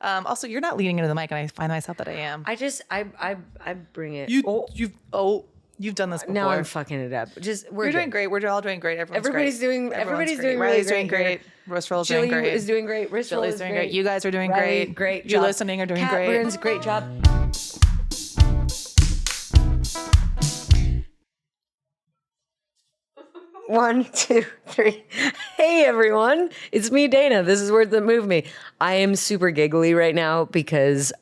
Also, you're not leaning into the mic, and I find myself that I am. I bring it. You've done this before. Now I'm fucking it up. You're doing great. We're all doing great. Everybody's doing Riley's really doing great. Rostrell's doing great. is doing great. Ristol Jilly's is doing great. great. You guys are doing Riley, great. Great You job. listening are doing Kat great. Burns, great job. One, two, three. Hey everyone, it's me, Dana. This is Words That Move Me. I am super giggly right now because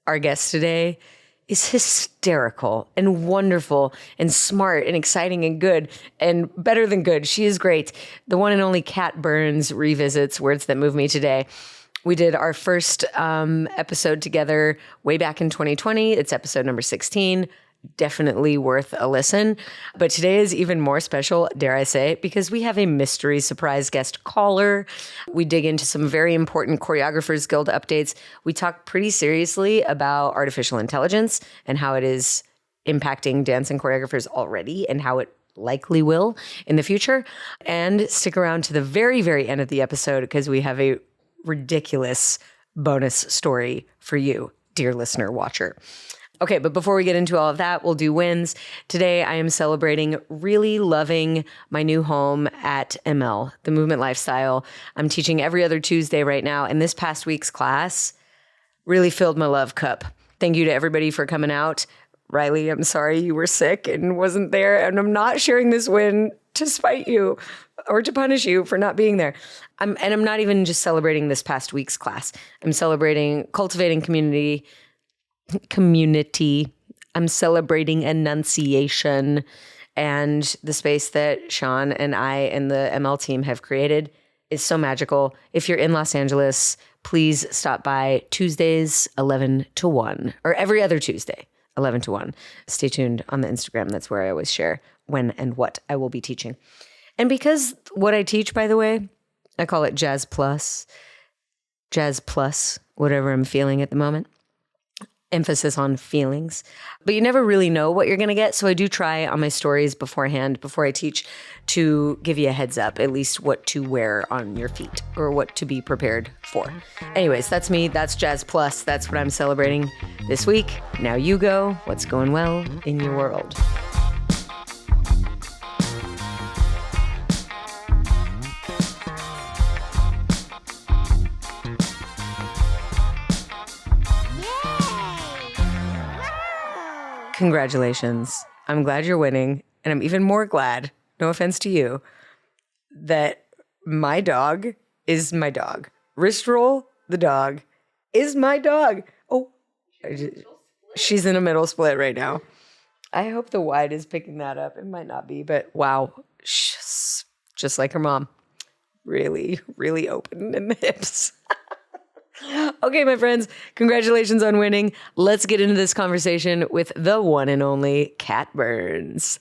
our guest today is hysterical and wonderful and smart and exciting and good and better than good. She is great. The one and only Kat Burns revisits Words That Move Me today. We did our first episode together way back in 2020. It's episode number 16. Definitely worth a listen. But today is even more special, dare I say, because we have a mystery surprise guest caller. We dig into some very important Choreographers Guild updates. We talk pretty seriously about artificial intelligence and how it is impacting dancing choreographers already and how it likely will in the future. And stick around to the very, very end of the episode because we have a ridiculous bonus story for you, dear listener, watcher. Okay, but before we get into all of that, we'll do wins. Today, I am celebrating really loving my new home at ML, the Movement Lifestyle. I'm teaching every other Tuesday right now, and this past week's class really filled my love cup. Thank you to everybody for coming out. Riley, I'm sorry you were sick and wasn't there, and I'm not sharing this win to spite you or to punish you for not being there. I'm not even just celebrating this past week's class. I'm celebrating cultivating community. I'm celebrating enunciation and the space that Sean and I and the ML team have created is so magical. If you're in Los Angeles, please stop by Tuesdays 11 to 1 or every other Tuesday 11 to 1. Stay tuned on the Instagram. That's where I always share when and what I will be teaching. And because what I teach, by the way, I call it Jazz Plus, whatever I'm feeling at the moment. Emphasis on feelings, but you never really know what you're going to get. So I do try on my stories beforehand, before I teach, to give you a heads up, at least what to wear on your feet or what to be prepared for. Anyways, that's me. That's Jazz Plus. That's what I'm celebrating this week. Now you go. What's going well in your world? Congratulations. I'm glad you're winning. And I'm even more glad, no offense to you, that my dog is my dog. Wrist roll, the dog, is my dog. Oh, she's in a middle split right now. I hope the wide is picking that up. It might not be, but wow. Just like her mom. Really, really open in the hips. Okay, my friends, congratulations on winning. Let's get into this conversation with the one and only Kat Burns.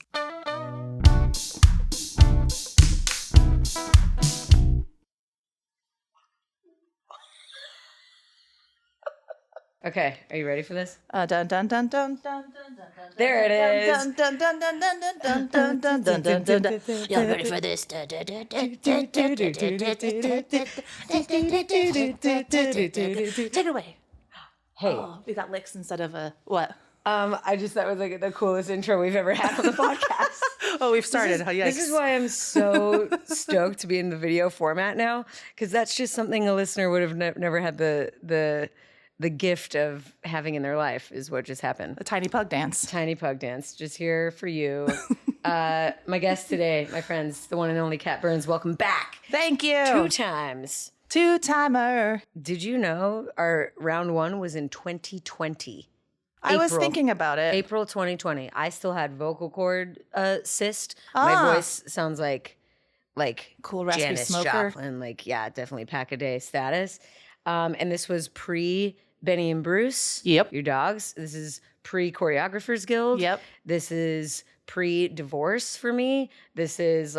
Okay, are you ready for this? Dun dun dun dun dun dun. There it is. Dun dun dun dun dun dun dun dun dun dun dun dun. Y'all ready for this? Take it away. Hey, We got licks instead of a what? I just thought it was like the coolest intro we've ever had on the podcast. Oh, we've started. This is why I'm so stoked to be in the video format now, because that's just something a listener would have never had the gift of having in their life, is what just happened. A tiny pug dance. Tiny pug dance, just here for you. My guest today, my friends, the one and only Kat Burns. Welcome back. Thank you. 2 times. 2-timer. Did you know our round 1 was in 2020? I was thinking about it. April 2020. I still had vocal cord cyst. My voice sounds like Cool raspy Janis smoker. Joplin, definitely pack a day status. And this was pre Benny and Bruce. Yep. Your dogs. This is pre Choreographers Guild. Yep. This is pre-divorce for me. This is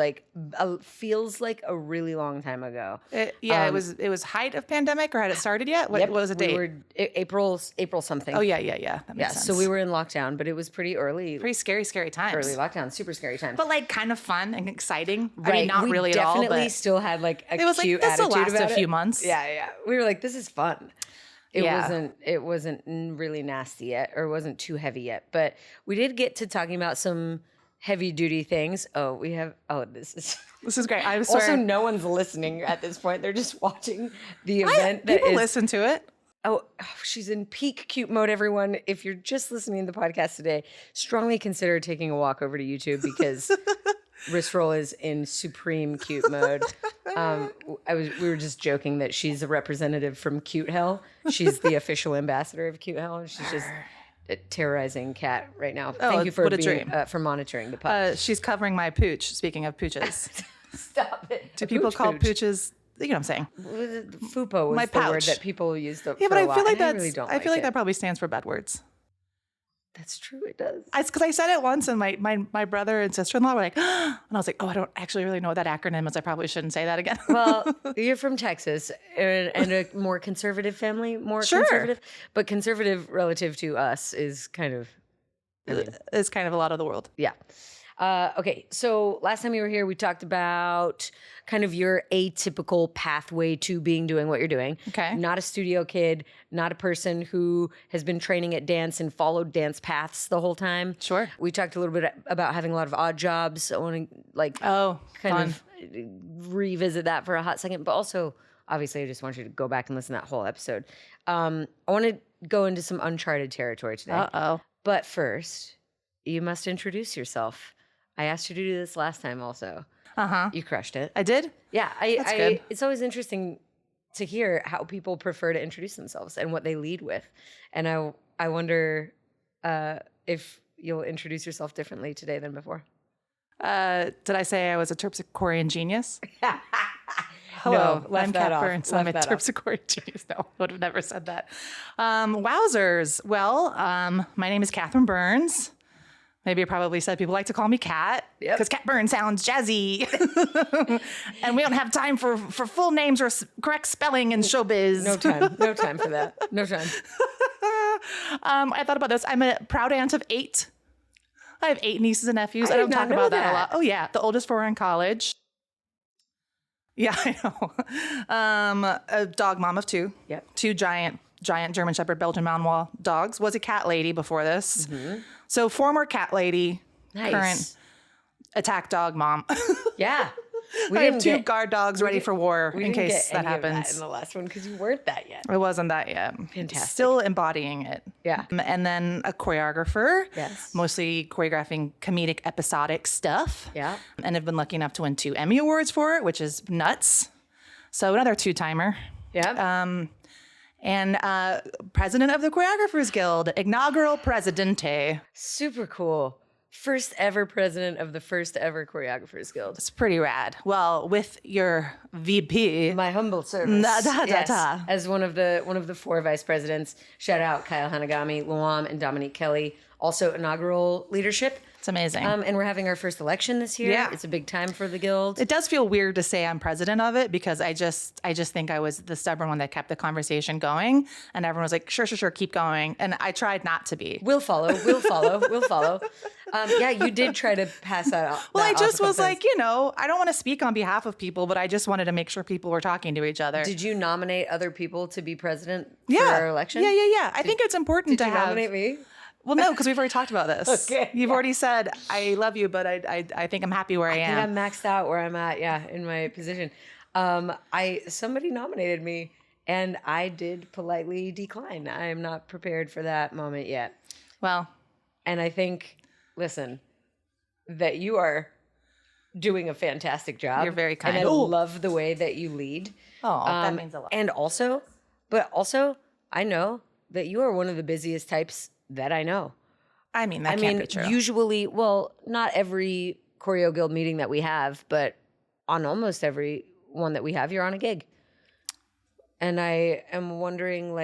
feels like a really long time ago. It was height of pandemic, or had it started yet? What was the date? We were April something. Oh yeah. That makes sense. So we were in lockdown, but it was pretty early. pretty scary times. Early lockdown, super scary time. But kind of fun and exciting. Right. I mean, not we really at all. Definitely But still had a it was cute this will attitude last about a few it. months. Yeah. We were like, this is fun. It wasn't really nasty yet, or it wasn't too heavy yet. But we did get to talking about some heavy duty things. This is great. I also, swear. no one's listening at this point. They're just watching the event. People listen to it. She's in peak cute mode, everyone. If you're just listening to the podcast today, strongly consider taking a walk over to YouTube because Wrist Roll is in supreme cute mode. We were just joking that she's a representative from Cute Hell. She's the official ambassador of Cute Hell, and she's just terrorizing Kat right now. Thank you for for monitoring the pod. She's covering my pooch. Speaking of pooches, Stop it. do people call pooches? You know what I'm saying? Fupo was My the word pouch. that people used. Yeah, but I feel like I really don't I feel like it. that probably stands for bad words. That's true. It does. It's because I said it once, and my brother and sister-in-law were like, and I was like, oh, I don't actually really know what that acronym is. I probably shouldn't say that again. Well, you're from Texas and a more conservative family, conservative, but conservative relative to us is kind of, It's kind of a lot of the world. yeah. Okay, so last time you were here, we talked about kind of your atypical pathway to doing what you're doing. Okay. Not a studio kid, not a person who has been training at dance and followed dance paths the whole time. Sure. We talked a little bit about having a lot of odd jobs. I want to fun. of revisit that for a hot second, but also obviously I just want you to go back and listen to that whole episode. I want to go into some uncharted territory today. Uh-oh. But first, you must introduce yourself. I asked you to do this last time also. Uh-huh. You crushed it. I did? Yeah. That's good. It's always interesting to hear how people prefer to introduce themselves and what they lead with. And I wonder if you'll introduce yourself differently today than before. Did I say I was a terpsichorean genius? Hello, left I'm that Kat off. Burns. I'm a Left that off. terpsichorean genius. No, would have never said that. Wowzers. Well, my name is Catherine Burns. Maybe you probably said people like to call me Kat because Kat Burns sounds jazzy. And we don't have time for full names or correct spelling in showbiz. No time for that. No time. I thought about this. I'm a proud aunt of 8. I have 8 nieces and nephews. I did don't not talk know about that a that. lot. Oh yeah, the oldest 4 are in college. Yeah, I know. A dog mom of 2. Yep. 2 giant German Shepherd Belgian Malinois dogs. Was a cat lady before this. Mm-hmm. So former cat lady, current attack dog mom. Yeah. I have 2 guard dogs ready for war in case that happens. In the last one because you weren't that yet. It wasn't that yet. Fantastic. Still embodying it. Yeah. And then a choreographer. Yes. Mostly choreographing comedic episodic stuff. Yeah. And I've been lucky enough to win 2 Emmy Awards for it, which is nuts. So another 2-timer. Yeah. And president of the Choreographers Guild, inaugural presidente. Super cool. First ever president of the first ever Choreographers Guild. It's pretty rad. Well, with your VP. My humble service. Yes. As one of the 4 vice presidents. Shout out Kyle Hanagami, Luam, and Dominique Kelly. Also inaugural leadership. It's amazing. And we're having our first election this year. Yeah. It's a big time for the guild. It does feel weird to say I'm president of it because I just think I was the stubborn one that kept the conversation going, and everyone was like, sure, keep going. And I tried not to be. We'll follow. Yeah, you did try to pass that out. Well, I just was like, I don't want to speak on behalf of people, but I just wanted to make sure people were talking to each other. Did you nominate other people to be president for Yeah. our election? Yeah. I think it's important to Did you have. nominate me? Well, no, because we've already talked about this. Okay. You've already said, I love you, but I think I'm happy where I I am. think I'm maxed out where I'm at, in my position. Somebody nominated me, and I did politely decline. I am not prepared for that moment yet. Well, And I think, listen, that you are doing a fantastic job. You're very kind. And I Ooh. love the way that you lead. Oh, that means a lot. And also, I know that you are one of the busiest types that I know. I mean, that can't be true. Usually, not every Choreo Guild meeting that we have, but on almost every one that we have, you're on a gig. And I am wondering,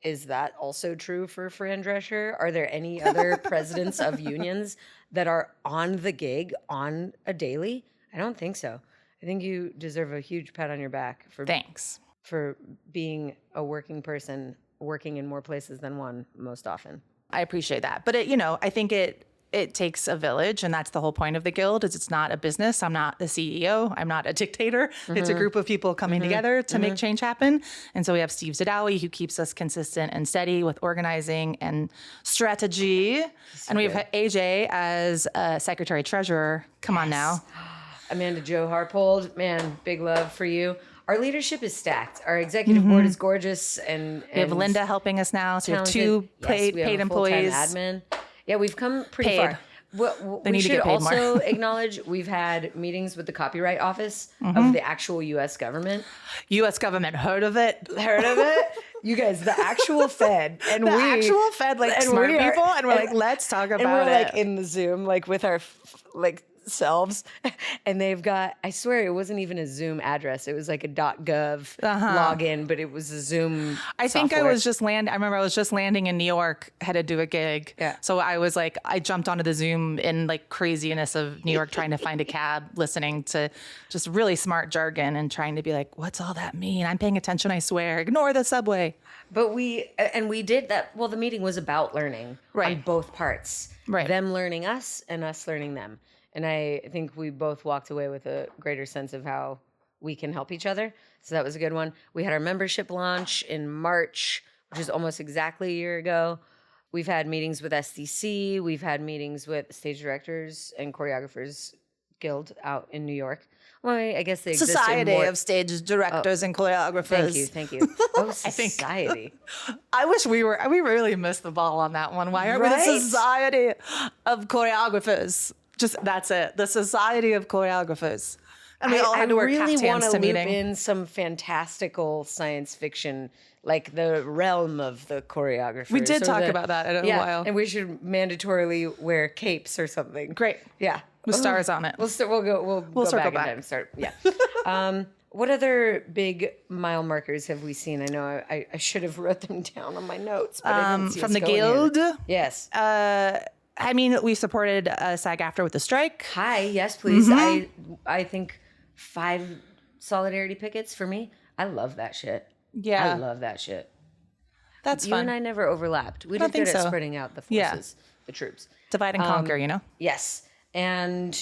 is that also true for Fran Drescher? Are there any other presidents of unions that are on the gig on a daily? I don't think so. I think you deserve a huge pat on your back Thanks. for being a working person, working in more places than one most often. I appreciate that. But, I think it it takes a village, and that's the whole point of the guild. Is it's not a business. I'm not the CEO. I'm not a dictator. It's a group of people coming together to make change happen. And so we have Steve Zadawi, who keeps us consistent and steady with organizing and strategy. And we have AJ as secretary treasurer. Come on now. Amanda Jo Harpold, man, big love for you. Our leadership is stacked. Our executive board is gorgeous, and We have Linda helping us now. So we have two paid we have a full-time employees. admin. Yeah, we've come pretty Paid. far. What They we need to should get paid more. also acknowledge, we've had meetings with the Copyright Office of the actual U.S. government. U.S. government heard of it. Heard of it? You guys, the actual Fed. And The actual Fed, like and smart we are- people, and we're like, let's talk about and we're it. like in the Zoom, like with our selves, and they've got, I swear it wasn't even a Zoom address. It was like a .gov login, but it was a Zoom I think I software. was just I remember I was just landing in New York, had to do a gig. Yeah. So I was like, I jumped onto the Zoom in like craziness of New York, trying to find a cab, listening to just really smart jargon and trying to be like, what's all that mean? I'm paying attention, I swear. Ignore the subway. But we did that. Well, the meeting was about learning on Right. both parts. Right. Them learning us and us learning them. And I think we both walked away with a greater sense of how we can help each other. So that was a good one. We had our membership launch in March, which is almost exactly a year ago. We've had meetings with SDC. We've had meetings with Stage Directors and Choreographers Guild out in New York. Well, I guess they exist in Society more. of Stage Directors and Choreographers. Thank you. Oh, society. I wish we really missed the ball on that one. Why aren't we Right? the Society of Choreographers? Just that's it. The Society of Choreographers. And we all had to wear really caftans want to to loop meeting. in some fantastical science fiction, like the realm of the choreographers. We did or talk the- about that in a yeah, while. and we should mandatorily wear capes or something. Great. Yeah, With stars on it. We'll go circle back in back. time and start. Yeah. What other big mile markers have we seen? I know I should have wrote them down on my notes, but I didn't see From us the going here. guild, Yes. I mean, we supported SAG-AFTRA with the strike. Hi. Yes, please. Mm-hmm. I think 5 solidarity pickets for me. I love that shit. Yeah, I love that shit. that's You fun. and I never overlapped. We don't did good think at so. spreading out the Yeah. forces, the troops. Divide and conquer, you know? Yes. And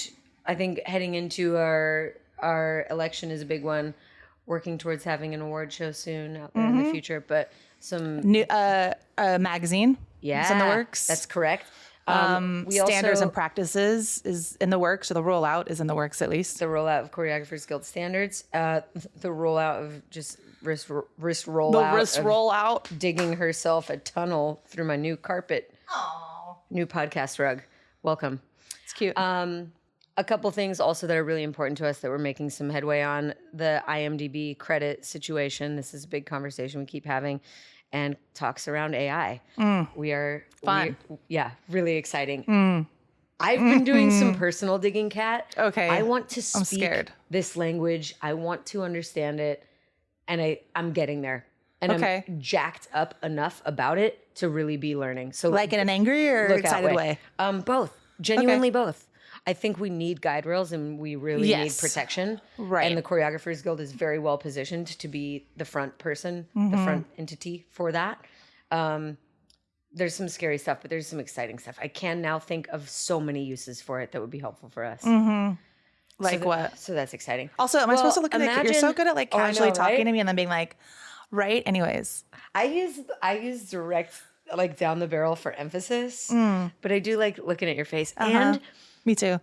I think heading into our election is a big one. Working towards having an award show soon out there in the future. But some New magazine is in the works. That's correct. We Standards also, and practices is in the works, or the rollout is in the works at least. the rollout of Choreographers Guild standards, the rollout of just wrist The rollout, wrist of rollout. digging herself a tunnel through my new carpet, new podcast rug. Welcome. It's cute. A couple things also that are really important to us that we're making some headway on. The IMDb credit situation. This is a big conversation we keep having, and talks around AI. We are Fun. really exciting. I've been doing some personal digging, Kat. Okay. I want to speak scared. this language. I want to understand it, and I'm getting there. And Okay. I'm jacked up enough about it to really be learning. So Like in an angry or look out excited way? Both. Genuinely both. I think we need guide rails and we really need Yes. protection. Right. And the Choreographers Guild is very well positioned to be the front person, the front entity for that. There's some scary stuff, but there's some exciting stuff. I can now think of so many uses for it that would be helpful for us. Like what? So that's exciting. Also, am I supposed to look at it? You're so good at like Oh, I casually know, talking right? to me and then being like, right? Anyways. I use direct, like down the barrel for emphasis, but I do like looking at your face. And Me too.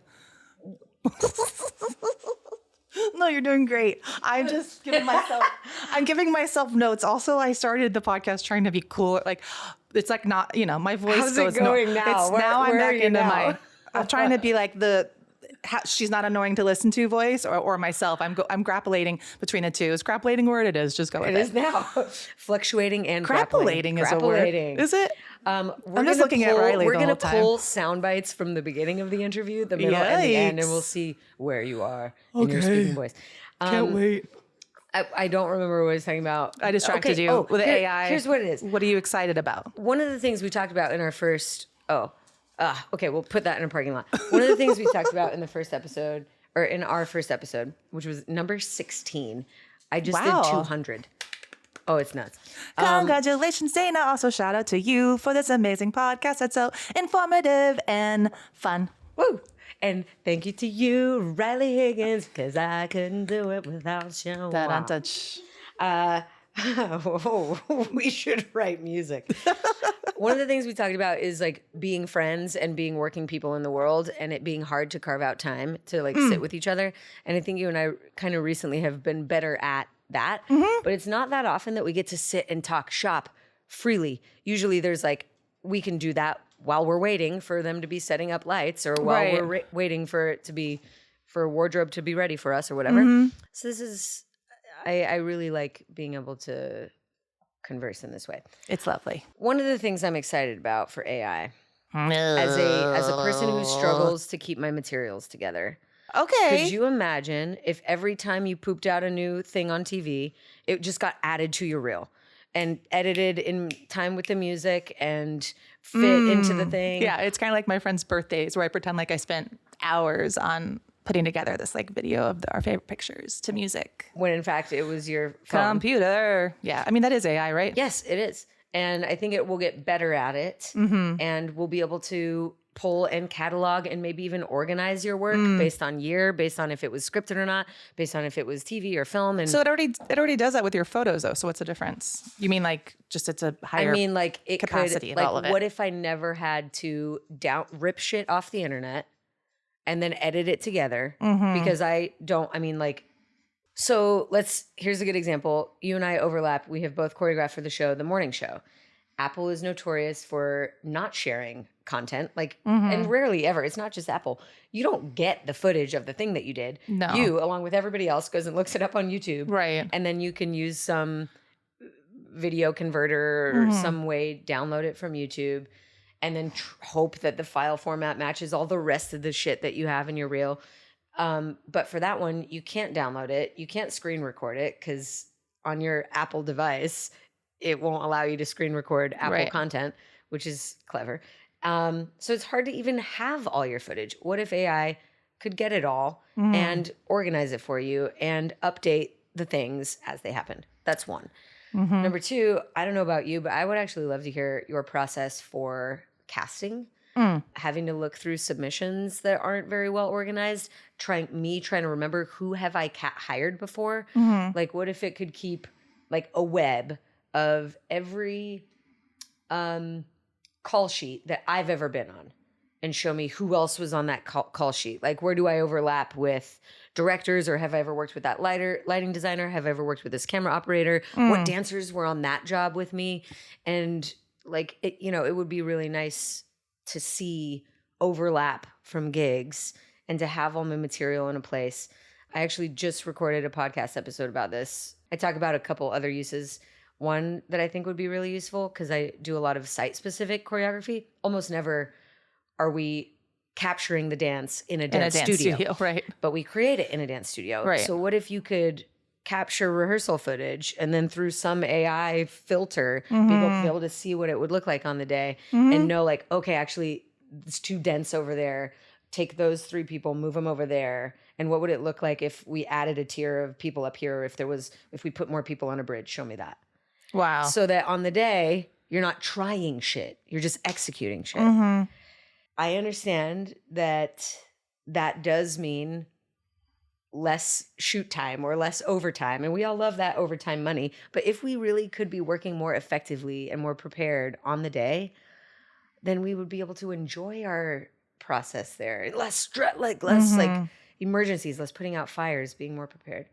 No, you're doing great. I'm just giving myself notes. Also, I started the podcast trying to be cool. Like, it's like not, my voice How's it goes going now? It's Where I'm are back you into now? I'm trying to be like she's not annoying to listen to voice or myself. I'm grappling between the two. Is grappling a word? It is. Just go with it it. is now fluctuating and Grappling is a word. Grappling. Is it? I'm just looking at Riley We're the gonna whole time. pull sound bites from the beginning of the interview, the middle, and the end, and we'll see where you are in your speaking voice. Can't wait. I don't remember what I was talking about. I distracted Okay, you with here- AI. Here's what it is. What are you excited about? One of the things we talked about in our first. Okay, we'll put that in a parking lot. One of the things we talked about in the first episode, or in our first episode, which was number 16. I just Wow. did 200. Oh, it's nuts. Congratulations, Dana. Also, shout out to you for this amazing podcast. That's so informative and fun. Woo! And thank you to you, Riley Higgins, because I couldn't do it without you. We should write music. One of the things we talked about is like being friends and being working people in the world, and it being hard to carve out time to like sit with each other. And I think you and I kind of recently have been better at that. But it's not that often that we get to sit and talk shop freely. Usually there's like, we can do that while we're waiting for them to be setting up lights, or while we're waiting for it to be, for a wardrobe to be ready for us or whatever. So this is, I really like being able to converse in this way. It's lovely. One of the things I'm excited about for AI, as a person who struggles to keep my materials together. Okay. Could you imagine if every time you pooped out a new thing on TV, it just got added to your reel and edited in time with the music and fit into the thing? Yeah, it's kind of like my friends' birthdays where I pretend like I spent hours on putting together this like video of our favorite pictures to music. When in fact it was your phone. Computer. Yeah, I mean, that is AI, right? Yes, it is. And I think it will get better at it. And we'll be able to pull and catalog and maybe even organize your work based on year, based on if it was scripted or not, based on if it was TV or film. And so it already does that with your photos though. So what's the difference? You mean like just it's a higher like it capacity could, of like, all of it? what if I never had to rip shit off the internet and then edit it together? Because so here's a good example. You and I overlap. We have both choreographed for the show, The Morning Show. Apple is notorious for not sharing content, and rarely ever. It's not just Apple. You don't get the footage of the thing that you did. No. You, along with everybody else, goes and looks it up on YouTube. Right. And then you can use some video converter or some way, download it from YouTube, and then hope that the file format matches all the rest of the shit that you have in your reel. But for that one, you can't download it. You can't screen record it because on your Apple device, it won't allow you to screen record Apple content, which is clever. So it's hard to even have all your footage. What if AI could get it all and organize it for you and update the things as they happen? That's one. Number two, I don't know about you, but I would actually love to hear your process for casting. Having to look through submissions that aren't very well organized, trying to remember who have I hired before. Like, what if it could keep like a web of every call sheet that I've ever been on and show me who else was on that call sheet? Like, where do I overlap with directors, or have I ever worked with that lighting designer? Have I ever worked with this camera operator? What dancers were on that job with me? And like, it would be really nice to see overlap from gigs and to have all my material in a place. I actually just recorded a podcast episode about this. I talk about a couple other uses. One that I think would be really useful, because I do a lot of site-specific choreography. Almost never are we capturing the dance in a dance studio. Right. But we create it in a dance studio. Right. So what if you could capture rehearsal footage and then through some AI filter, people be able to see what it would look like on the day and know like, okay, actually it's too dense over there. Take those 3 people, move them over there. And what would it look like if we added a tier of people up here? If we put more people on a bridge, show me that. Wow. So that on the day, you're not trying shit. You're just executing shit. I understand that does mean less shoot time or less overtime. And we all love that overtime money. But if we really could be working more effectively and more prepared on the day, then we would be able to enjoy our process there. Less like emergencies, less putting out fires, being more prepared.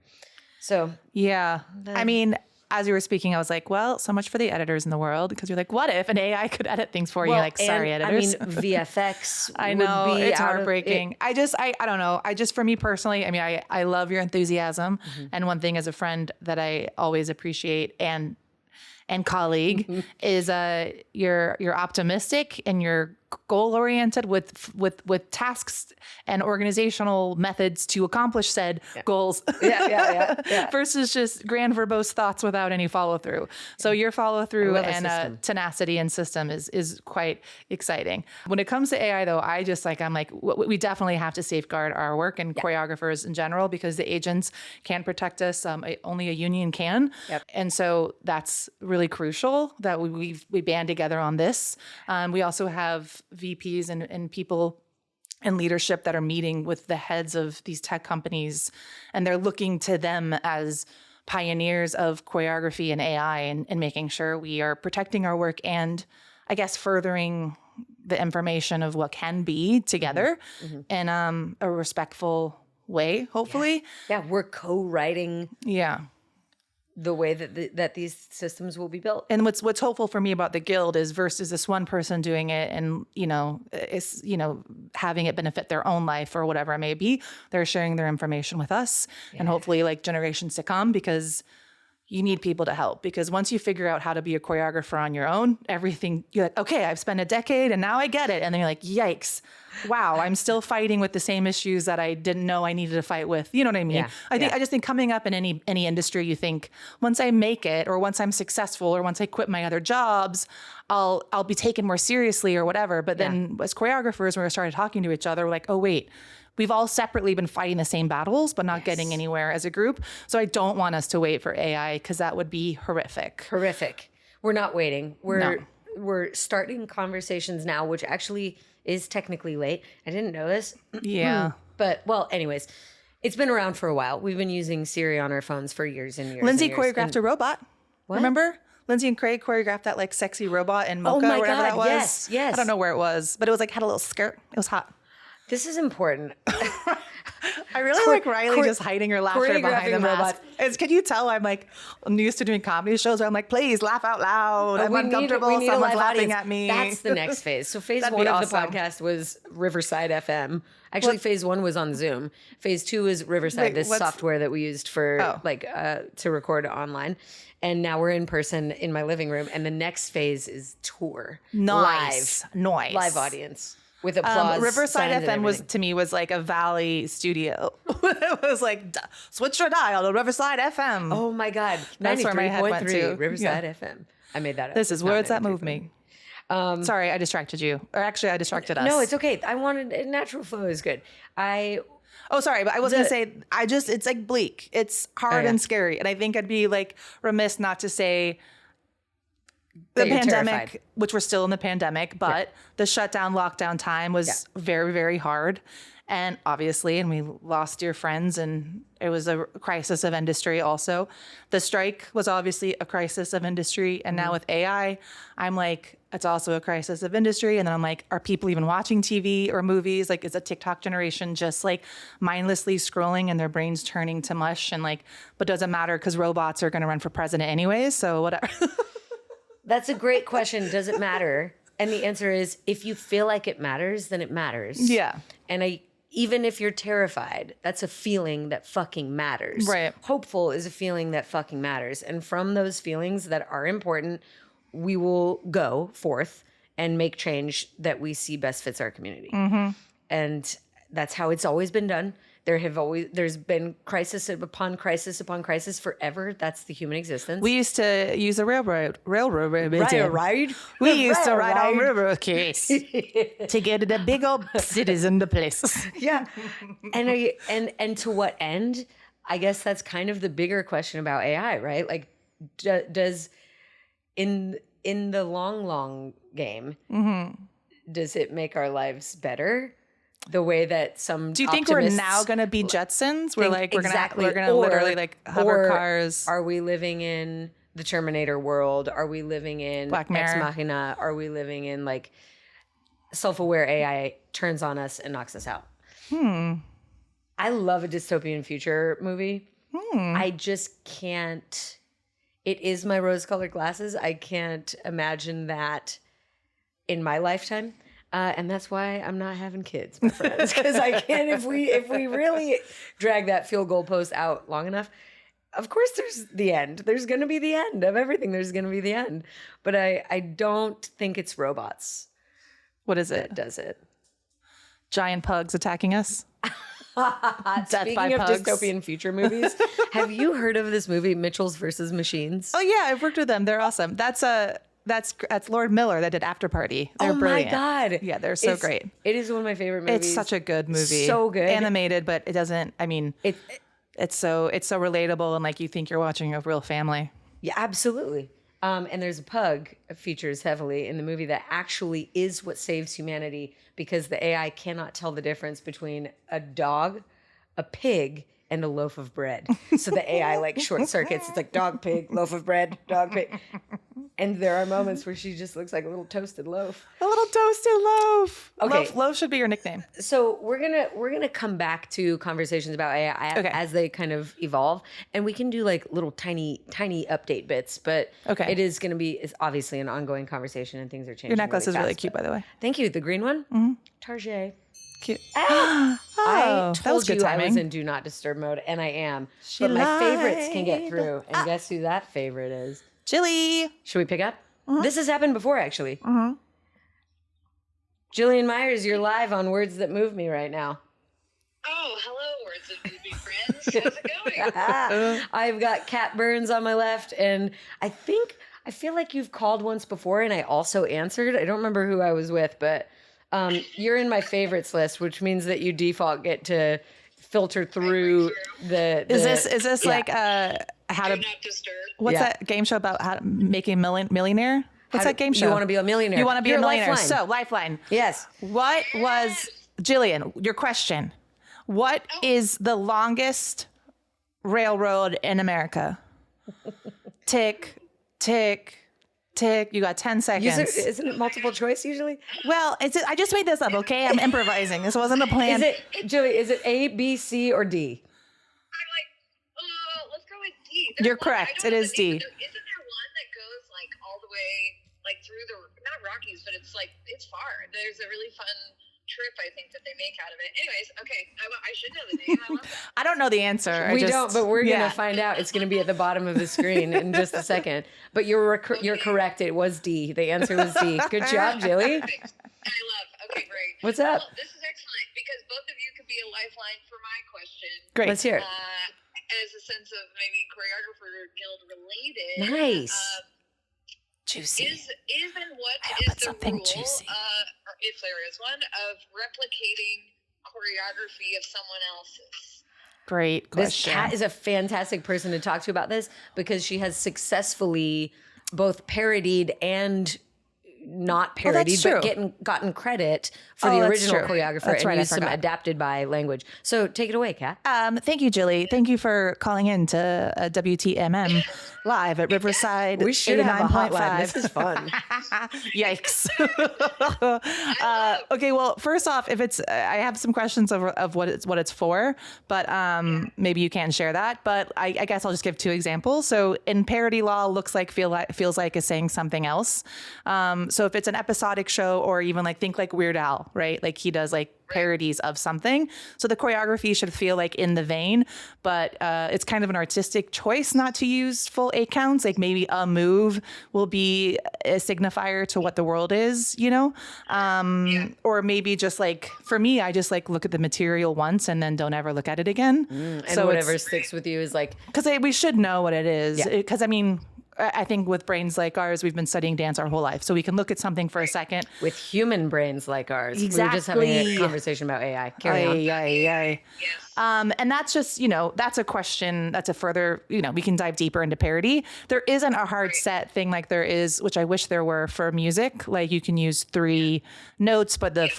So yeah. I mean, as you were speaking, I was like, well, so much for the editors in the world, because you're like, what if an AI could edit things for you? Like, sorry, editors. I mean, VFX. I know, would be it's heartbreaking. I don't know. For me personally, I mean, I love your enthusiasm. And one thing as a friend that I always appreciate and colleague is you're optimistic and you're goal oriented with tasks and organizational methods to accomplish said goals versus just grand verbose thoughts without any follow through. So your follow through and tenacity and system is quite exciting. When it comes to AI though, I'm like, we definitely have to safeguard our work and choreographers in general, because the agents can't protect us. Only a union can. And so that's really crucial that we band together on this. We also have VPs and people in leadership that are meeting with the heads of these tech companies, and they're looking to them as pioneers of choreography and AI and making sure we are protecting our work and I guess furthering the information of what can be together in a respectful way, hopefully. Yeah, we're co-writing the way that these systems will be built. And what's hopeful for me about the guild is versus this one person doing it and, having it benefit their own life or whatever it may be, they're sharing their information with us and hopefully like generations to come, because you need people to help. Because once you figure out how to be a choreographer on your own, everything, you're like, okay, I've spent a decade and now I get it. And then you're like, yikes, wow, I'm still fighting with the same issues that I didn't know I needed to fight with. You know what I mean? I just think coming up in any industry, you think once I make it or once I'm successful or once I quit my other jobs, I'll be taken more seriously or whatever. But then as choreographers, when we started talking to each other, we're like, oh, wait, we've all separately been fighting the same battles, but not getting anywhere as a group. So I don't want us to wait for AI, because that would be horrific. Horrific. We're not waiting. We're starting conversations now, which actually is technically late. I didn't know this. Yeah. But, well, anyways, it's been around for a while. We've been using Siri on our phones for years and years. Lindsay and years. choreographed a robot. What? Remember? Lindsay and Craig choreographed that like sexy robot in Mocha, my whatever God, that was. yes, yes. I don't know where it was, but it was like had a little skirt. It was hot. This is important. I really like Riley just hiding her laughter behind the mask. Can you tell I'm used to doing comedy shows where I'm like, please laugh out loud. I'm uncomfortable. We need Someone's laughing audience. at me. That's the next phase. So phase That'd one be of awesome. the podcast was Riverside FM. Actually, phase one was on Zoom. Phase two is Riverside, this software that we used for to record online. And now we're in person in my living room. And the next phase is tour. Nice. Live audience. With applause. Riverside FM was like a Valley studio. It was like, switch your dial to Riverside FM. Oh my God. That's where my head went to. Riverside FM. I made that up. This is words that move me. Sorry, I distracted you. Or actually, I distracted us. No, it's okay. I wanted natural flow is good. Oh, sorry, but I was going to say, it's like bleak. It's hard and scary. And I think I'd be like remiss not to say the pandemic, terrified. Which we're still in the pandemic, but the shutdown, lockdown time was very, very hard. And obviously, and we lost dear friends, and it was a crisis of industry also. The strike was obviously a crisis of industry. And now with AI, I'm like, it's also a crisis of industry. And then I'm like, are people even watching TV or movies? Like, is a TikTok generation just like mindlessly scrolling and their brains turning to mush? And like, but doesn't matter because robots are going to run for president anyways. So whatever. That's a great question. Does it matter? And the answer is, if you feel like it matters, then it matters. Yeah. And even if you're terrified, that's a feeling that fucking matters. Right. Hopeful is a feeling that fucking matters. And from those feelings that are important, we will go forth and make change that we see best fits our community. Mm-hmm. And that's how it's always been done. There's been crisis upon crisis upon crisis forever. That's the human existence. We used to use a railroad. Ride? We used to ride on railroad case to get the big old cities into places. Yeah. And to what end? I guess that's kind of the bigger question about AI, right? Like, does in the long game, does it make our lives better? The way that some do you think we're now going to be Jetsons? We're going to literally like hover cars. Are we living in the Terminator world? Are we living in Black Mirror? Ex Machina? Are we living in like self-aware AI turns on us and knocks us out? I love a dystopian future movie. I just can't. It is my rose-colored glasses. I can't imagine that in my lifetime. And that's why I'm not having kids, my friends, because I can't. If we really drag that field goal post out long enough, of course there's the end. There's going to be the end of everything. There's going to be the end. But I don't think it's robots. What is it? that does it. Giant pugs attacking us. Death Speaking by of pugs. dystopian future movies, have you heard of this movie, Mitchells versus Machines? Oh yeah, I've worked with them. They're awesome. That's Lord Miller that did After Party. They're brilliant. My God. Yeah, they're so great. It is one of my favorite movies. It's such a good movie. So good. Animated, but it doesn't, I mean, it's so relatable and like you think you're watching a real family. Yeah, absolutely. And there's a pug features heavily in the movie that actually is what saves humanity because the AI cannot tell the difference between a dog, a pig, and a loaf of bread. So the AI like short circuits. It's like dog, pig, loaf of bread, dog, pig. And there are moments where she just looks like a little toasted loaf. A little toasted loaf. Okay. Loaf should be your nickname. So we're gonna come back to conversations about AI as they kind of evolve, and we can do like little tiny update bits. But it is gonna be it's obviously an ongoing conversation, and things are changing. Your necklace is really fast, cute, by the way. Thank you. The green one, Target. Cute. I that told was good you I timing. was in do not disturb mode, and I am. But my favorites can get through, and guess who that favorite is? Chili. Should we pick up? This has happened before, actually. Jillian Myers, you're live on Words That Move Me right now. Oh, hello, Words That Move Me friends. How's it going? I've got Kat Burns on my left, and I feel like you've called once before, and I also answered. I don't remember who I was with, but you're in my favorites list, which means that you default get to filter through the Is this like how to? Do not disturb. What's that game show about? How to make a millionaire? What's that game show? You want to be a millionaire. You want to be You're a millionaire. Lifeline. So Lifeline. Yes. What was Jillian? Your question. What is the longest railroad in America? Tick, tick, tick. You got 10 seconds. Isn't it multiple choice usually? Well, I just made this up, okay? I'm improvising. This wasn't a plan. Julie, is it A, B, C, or D? I'm like, let's go with D. You're correct. It is D. Isn't there one that goes like all the way like through the not Rockies, but it's like it's far. There's a really fun trip I think that they make out of it. Anyways, okay, I should know the name. I love that. I don't know the answer. We don't, but we're gonna find out. It's gonna be at the bottom of the screen in just a second. But you're correct. It was D. The answer was D. Good job, Jilly. Perfect. Okay, great. What's up? Well, this is excellent because both of you could be a lifeline for my question. Great. Let's hear it. As a sense of maybe Choreographer Guild related. Nice. Juicy. Is what I hope is it's the something rule, juicy. or if there is one, of replicating choreography of someone else's? Great This question. cat is a fantastic person to talk to about this because she has successfully both parodied and not parodied, true. but gotten credit for the that's original true. choreographer That's and right, I used some forgot. adapted by language. So take it away, Kat. Thank you, Jilly. Thank you for calling in to WTMM live at Riverside. We should have a 89.5. hotline. This is fun. Yikes. Okay, well, first off, if it's, I have some questions of what it's for, but maybe you can share that. But I guess I'll just give two examples. So in parody law, feels like is saying something else. So if it's an episodic show or even think like Weird Al, right? Like he does like parodies of something. So the choreography should feel like in the vein, but it's kind of an artistic choice not to use full 8 counts. Like maybe a move will be a signifier to what the world is, you know? Or maybe just like, for me, I just like look at the material once and then don't ever look at it again. And so whatever sticks with you is like... because we should know what it is. Yeah. Because I mean, I think with brains like ours, we've been studying dance our whole life. So we can look at something for a second. With human brains like ours. We were just Exactly. having a conversation about AI. Carry on. Yes. And that's just, that's a question, that's a further, we can dive deeper into parody. There isn't a hard set thing like there is, which I wish there were for music. Like you can use 3 notes, but that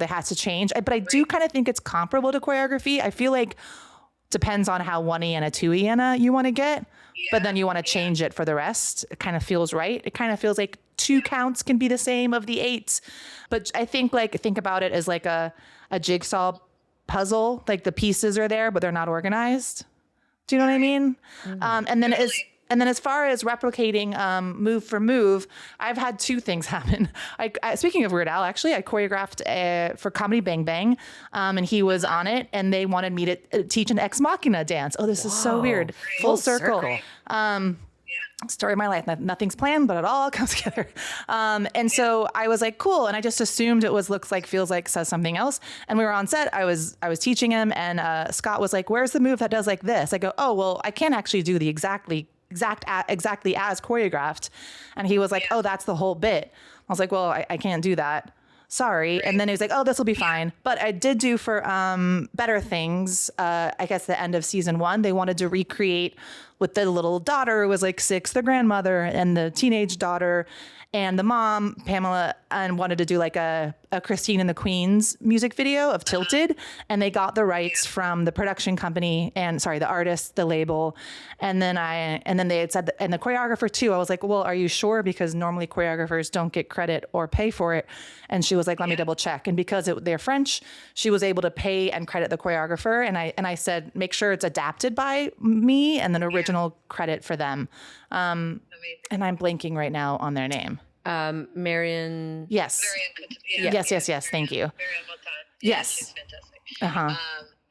has to change. But I do kind of think it's comparable to choreography. I feel like depends on how 1E and a 2E you want to get. But then you want to change it for the rest. It kind of feels right. It kind of feels like 2 counts can be the same of the 8. But I think think about it as like a jigsaw puzzle. Like the pieces are there, but they're not organized. Do you know what I mean? And then as far as replicating move for move, I've had 2 things happen. Speaking of Weird Al, actually, I choreographed for Comedy Bang Bang, and he was on it, and they wanted me to teach an Ex Machina dance. Oh, this is so weird. Full circle. story of my life. Nothing's planned, but it all comes together. And so I was like, cool. And I just assumed it was looks like, feels like, says something else. And we were on set. I was teaching him, and Scott was like, where's the move that does like this? I go, oh, well, I can't actually do the exactly as choreographed. And he was like, oh, that's the whole bit. I was like, well, I can't do that. Sorry. And then he was like, oh, this will be fine. But I did do for Better Things, I guess the end of season 1, they wanted to recreate with the little daughter who was like 6, the grandmother, and the teenage daughter, and the mom, Pamela, and wanted to do like a Christine and the Queens music video of Tilted. And they got the rights from the production company and the artist, the label. And then they had said, and the choreographer too. I was like, well, are you sure? Because normally choreographers don't get credit or pay for it. And she was like, let me double check. And because they're French, she was able to pay and credit the choreographer. And I said, make sure it's adapted by me and then original credit for them. And I'm blanking right now on their name. Marion. Yes. Yes. Thank you. Marion Montan. Yes. She's fantastic.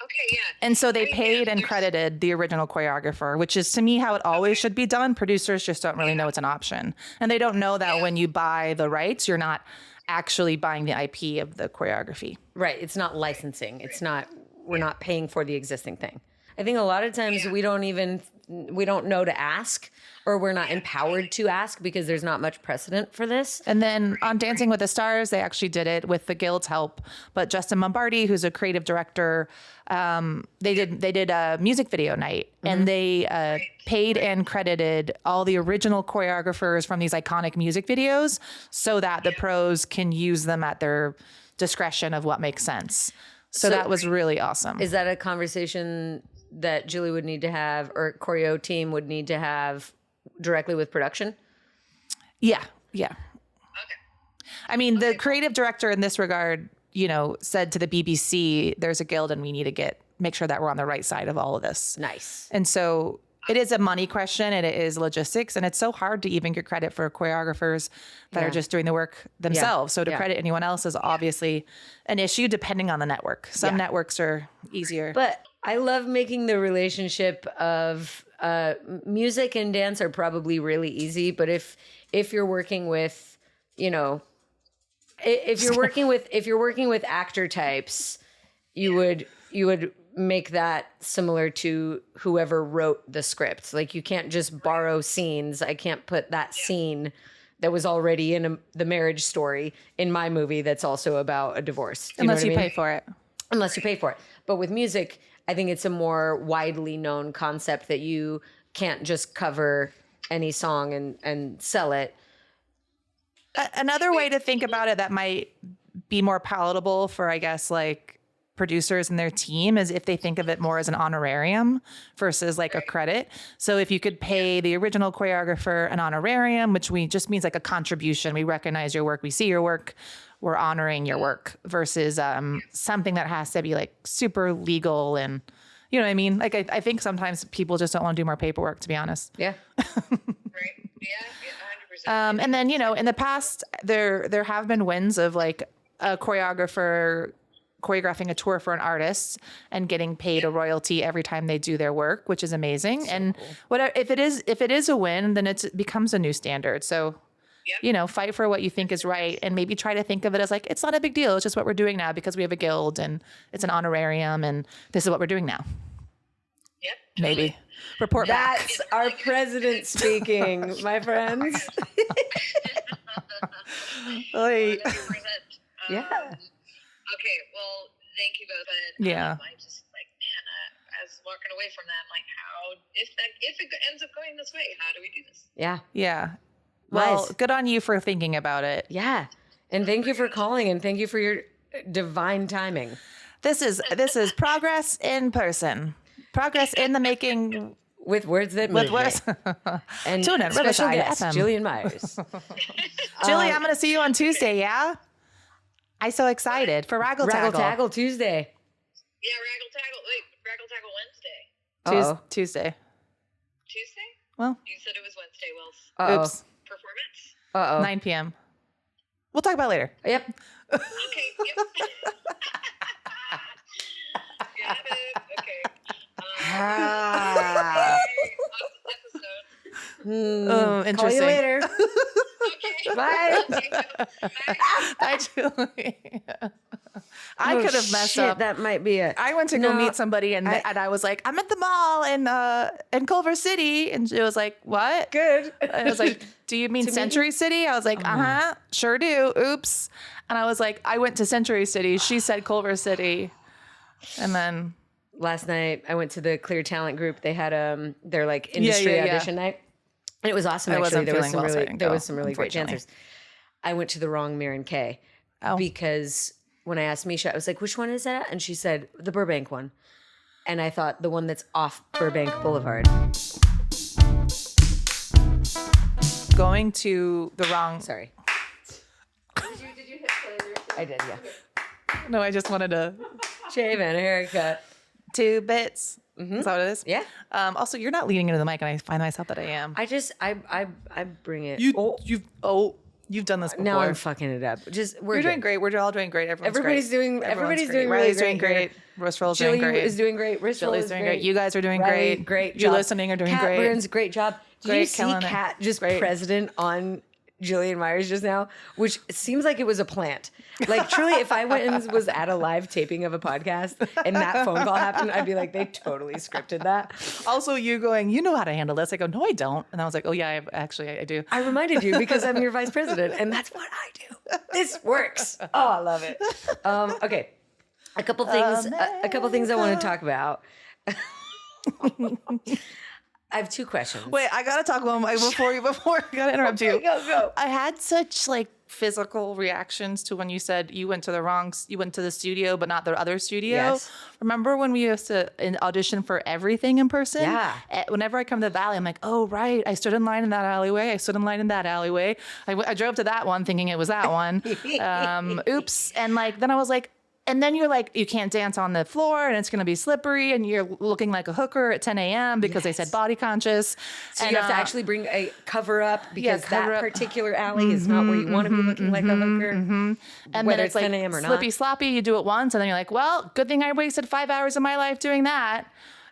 Okay, yeah. And so they paid and credited the original choreographer, which is to me how it always should be done. Producers just don't really know it's an option. And they don't know that when you buy the rights, you're not actually buying the IP of the choreography. Right. It's not licensing. It's not, we're not paying for the existing thing. I think a lot of times we don't know to ask, or we're not empowered to ask because there's not much precedent for this. And then on Dancing with the Stars, they actually did it with the Guild's help. But Justin Lombardi, who's a creative director, they did a music video night, and they paid and credited all the original choreographers from these iconic music videos so that the pros can use them at their discretion of what makes sense. So that was really awesome. Is that a conversation that Julie would need to have, or choreo team would need to have directly with production? Yeah. Okay. I mean, the creative director in this regard, said to the BBC, there's a guild and we need to make sure that we're on the right side of all of this. Nice. And so it is a money question, and it is logistics, and it's so hard to even get credit for choreographers that are just doing the work themselves. So to credit anyone else is obviously an issue depending on the network. Some networks are easier. But I love making the relationship of music and dance are probably really easy. But if you're working with, if you're working with actor types, you would make that similar to whoever wrote the script. Like, you can't just borrow scenes. I can't put that scene that was already in the marriage story in my movie that's also about a divorce. Unless you pay for it. Unless you pay for it. But with music, I think it's a more widely known concept that you can't just cover any song and sell it. Another way to think about it that might be more palatable for, I guess, like producers and their team is if they think of it more as an honorarium versus like a credit. So if you could pay the original choreographer an honorarium, which just means like a contribution. We recognize your work. We see your work. We're honoring your work versus something that has to be like super legal and, you know what I mean? Like, I think sometimes people just don't want to do more paperwork, to be honest. Yeah. Right. Yeah, 100%. And then, in the past, there have been wins of like a choreographer choreographing a tour for an artist and getting paid a royalty every time they do their work, which is amazing. So and whatever, if it is a win, then it becomes a new standard. So, fight for what you think is right, and maybe try to think of it as like, it's not a big deal. It's just what we're doing now because we have a guild and it's an honorarium and this is what we're doing now. Yep. Maybe. Report back. That's our president speaking, my friends. Oy. 100%. Yeah. Okay, well, thank you both. But, I just as walking away from that, like, how if it ends up going this way, how do we do this? Yeah. Yeah. Well, Nice. good on you for thinking about it. Yeah. And thank you for calling, and thank you for your divine timing. This is progress in person. Progress in the making. With words that move. With words. And Tune in, special Riverside guest, FM. Jillian Myers. Julie, I'm going to see you on Tuesday, yeah? I'm so excited for Raggle Raggle Taggle. Taggle Tuesday. Yeah, Raggle Taggle. Wait, Raggle Taggle Wednesday. Tuesday. Tuesday? Well, You said it was Wednesday. Well, Uh-oh. oops. performance? Uh-oh. 9 p.m. We'll talk about it later. Yep. Okay, yep. Got it. Okay. Ah. Awesome episode. Interesting. Call you later. Okay. Bye. Bye. Bye, Julie. I could have messed up. That might be it. I went to go No, meet somebody and I was like, I'm at the mall in Culver City. And she was like, what? Good. I was like, do you mean Century City? I was like, sure do. Oops. And I was like, I went to Century City. She said Culver City. And then Last night I went to the Clear Talent Group. They had their like industry audition night. And it was awesome. I Actually, wasn't feeling well, so I didn't there go, was some really great unfortunately. dancers. I went to the wrong Mirren K Oh. because when I asked Misha, I was like, which one is that? And she said, the Burbank one. And I thought the one that's off Burbank Boulevard. going to the wrong. Sorry. Did you hit play there? I did, yeah. No, I just wanted to. Shave and a haircut. 2 bits. Is that what it is? Yeah. Also, you're not leaning into the mic, and I find myself that I am. I bring it. You've done this before. Now I'm fucking it up. You're doing great. We're all doing great. Everybody's doing great. really Riley's doing great. great. Wrist roll's Julie doing great. is doing great. Wrist roll Julie's is doing great. great. You guys are doing Riley, great. great You job. listening are doing Kat great. Burns, great job. Did Great, you see killing it. Kat just Great. president on Jillian Myers just now? Which seems like it was a plant. Like truly, if I went and was at a live taping of a podcast and that phone call happened, I'd be like, they totally scripted that. Also, you going, you know how to handle this. I go, no, I don't. And I was like, oh, yeah, I do. I reminded you because I'm your vice president, and that's what I do. This works. Oh, I love it. Okay, a couple things. A couple things I want to talk about. I have 2 questions. Wait, I gotta talk one before I gotta interrupt you. Go. I had such like physical reactions to when you said you went to the studio, but not the other studio. Yes. Remember when we used to audition for everything in person? Yeah. Whenever I come to the Valley, I'm like, oh, right. I stood in line in that alleyway. I stood in line in that alleyway. I drove to that one thinking it was that one. Oops. And like, then I was like, and then you're like, you can't dance on the floor and it's going to be slippery and you're looking like a hooker at 10 a.m. because they said body conscious. So and, you have to actually bring a cover up because cover that up. particular alley is not where you want to be looking like a hooker. And whether then it's it's like 10 a.m. or not. slippy sloppy, you do it once and then you're like, well, good thing I wasted 5 hours of my life doing that.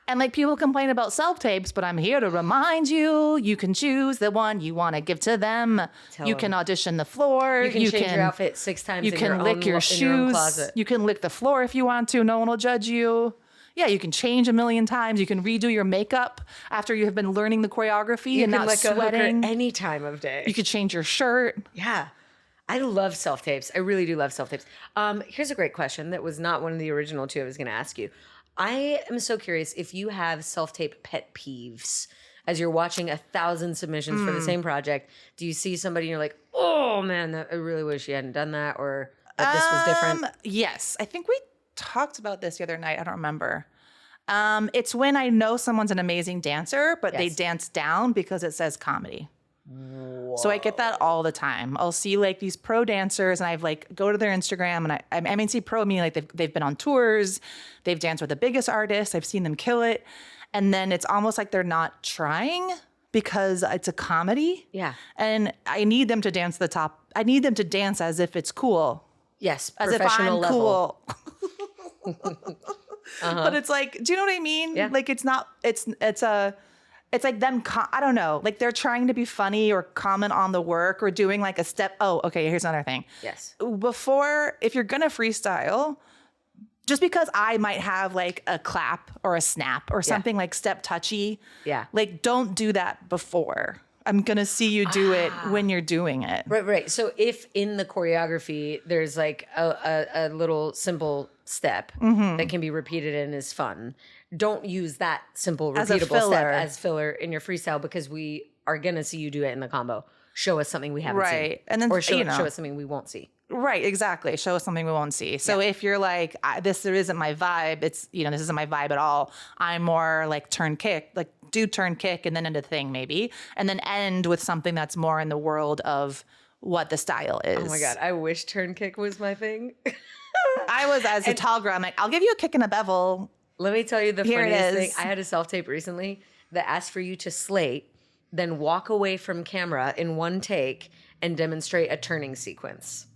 And like people complain about self-tapes, but I'm here to remind you, you can choose the one you want to give to them. You can audition the floor. You can change your outfit 6 times. You in can your lick own, your in your own shoes. closet. You can lick the floor if you want to. No one will judge you. Yeah, you can change a million times. You can redo your makeup after you have been learning the choreography You and can not lick a hooker sweating. any time of day. You could change your shirt. Yeah. I love self-tapes. I really do love self-tapes. Here's a great question that was not one of the original 2 I was going to ask you. I am so curious if you have self-tape pet peeves as you're watching 1,000 submissions for the same project. Do you see somebody and you're like, oh man, I really wish you hadn't done that, or that this was different? Yes. I think we talked about this the other night. I don't remember. It's when I know someone's an amazing dancer, but they Yes. dance down because it says comedy. So I get that all the time. I'll see like these pro dancers and I've like go to their Instagram and I mean see pro meaning like they've been on tours, they've danced with the biggest artists, I've seen them kill it. And then it's almost like they're not trying because it's a comedy. Yeah. And I need them to dance the top. I need them to dance as if it's cool. Yes, As if professional I'm level. cool. But it's like, do you know what I mean? Yeah. Like it's like them, I don't know, like they're trying to be funny or comment on the work or doing like a step. Oh, okay, here's another thing. Yes. Before, if you're going to freestyle, just because I might have like a clap or a snap or something like step touchy, like don't do that before. I'm going to see you do it when you're doing it. Right. So if in the choreography there's like a little simple step that can be repeated and is fun, don't use that simple As a repeatable filler. step as filler in your freestyle because we are going to see you do it in the combo. Show us something we haven't seen. Right. And then, or show you know. us something we won't see. Right, exactly. Show us something we won't see. So if you're like, this isn't my vibe, it's, this isn't my vibe at all. I'm more like turn kick, like do turn kick and then into thing maybe. And then end with something that's more in the world of what the style is. Oh my God. I wish turn kick was my thing. I was as a tall girl, I'm like, I'll give you a kick and a bevel. Let me tell you the Here it funniest thing. is. I had a self-tape recently that asked for you to slate, then walk away from camera in one take and demonstrate a turning sequence.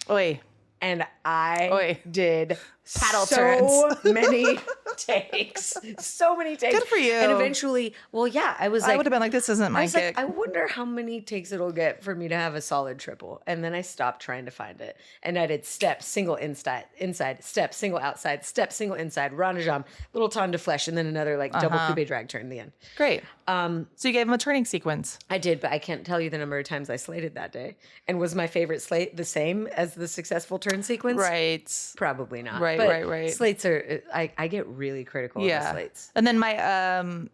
Oi. And I did Paddle so turns. many takes. So many takes. Good for you. And eventually, well, yeah, I was like, I would have been like, this isn't I my was gig. like, I wonder how many takes it'll get for me to have a solid triple. And then I stopped trying to find it. And I did step, single inside, step, single outside, step, single inside, ronde-jambe, little ton de flèche, and then another like double coupe drag turn in the end. Great. So you gave him a turning sequence. I did, but I can't tell you the number of times I slated that day. And was my favorite slate the same as the successful turn sequence? Right. Probably not. Right, But right. Slates are, I get really critical of the slates. And then my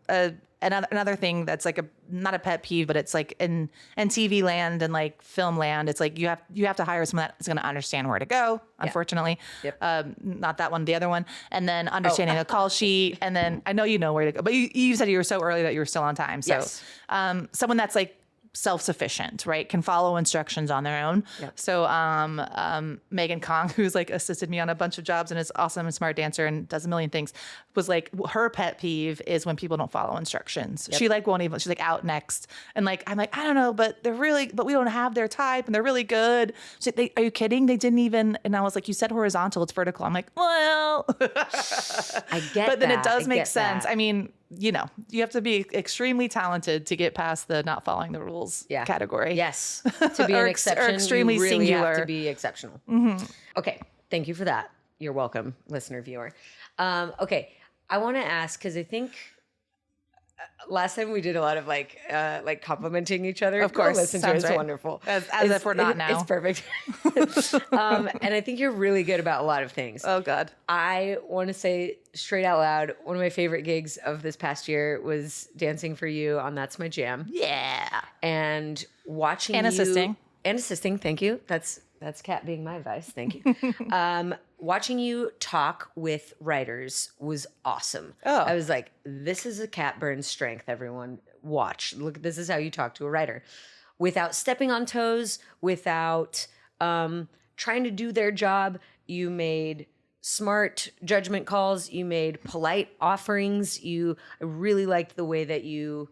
another thing that's like not a pet peeve, but it's like in TV land and like film land, it's like you have to hire someone that's going to understand where to go. Unfortunately, not that one, the other one, and then understanding a call sheet, and then I know you know where to go, but you said you were so early that you were still on time. So someone that's like self-sufficient, right? Can follow instructions on their own. Yep. So Megan Kong, who's like assisted me on a bunch of jobs and is awesome and smart dancer and does a million things, was like, her pet peeve is when people don't follow instructions. She like won't even, she's like out next. And like, I'm like, I don't know, but we don't have their type and they're really good. She's like, are you kidding? They didn't even, and I was like, you said horizontal, it's vertical. I'm like, well, I get but then it does I make get sense. that. I mean, you know, you have to be extremely talented to get past the not following the rules category. Yes. To be Or an ex- or exception, extremely you really singular. have to be exceptional. Okay. Thank you for that. You're welcome, listener, viewer. Okay. I want to ask, because I think last time we did a lot of like complimenting each other. Of course. Go listen to it. Sounds It's right. wonderful. As if we're not now. It's perfect. And I think you're really good about a lot of things. Oh, God. I want to say straight out loud, one of my favorite gigs of this past year was dancing for you on That's My Jam. Yeah. And watching And you assisting. And assisting, thank you. That's Kat being my advice. Thank you. Watching you talk with writers was awesome. Oh. I was like, this is a Kat Burns strength, everyone. Watch. Look, this is how you talk to a writer. Without stepping on toes, without trying to do their job, you made smart judgment calls. You made polite offerings. I really liked the way that you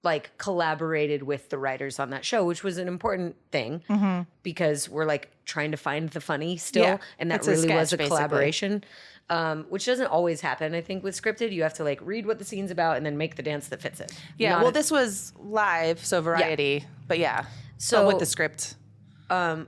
like collaborated with the writers on that show, which was an important thing because we're like trying to find the funny still. And that It's a really was sketch, a basically. collaboration, which doesn't always happen. I think with scripted, you have to like read what the scene's about and then make the dance that fits it. Yeah. Not Well, a- this was live, so variety. But yeah. So- But with the script.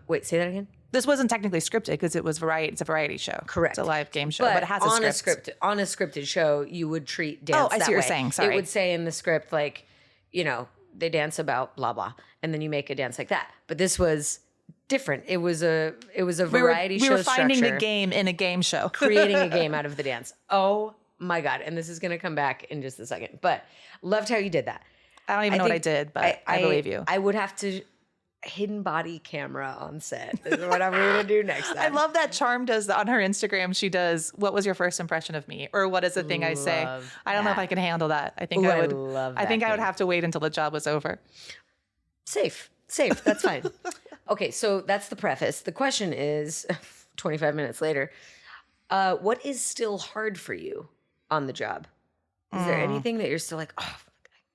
wait, say that again. This wasn't technically scripted because it was variety. It's a variety show. Correct. It's a live game show, but it has a on script. on a scripted show, you would treat dance. I see that what you're way. saying. Sorry. It would say in the script like, you know, they dance about blah blah, and then you make a dance like that. But this was different. It was a variety show We were finding structure, the game in a game show. creating a game out of the dance. Oh my God! And this is going to come back in just a second. But loved how you did that. I don't even know what I think did, but I believe you. I would have to hidden body camera on set. This is what I'm going to do next time. I love that Charm does on her Instagram. She does, what was your first impression of me? Or what is the thing I say? Love I don't know if that. I can handle that. I think Ooh, I I would. love I think that I would thing. have to wait until the job was over. Safe. That's fine. Okay, so that's the preface. The question is, 25 minutes later, what is still hard for you on the job? Is there anything that you're still like, oh, I'm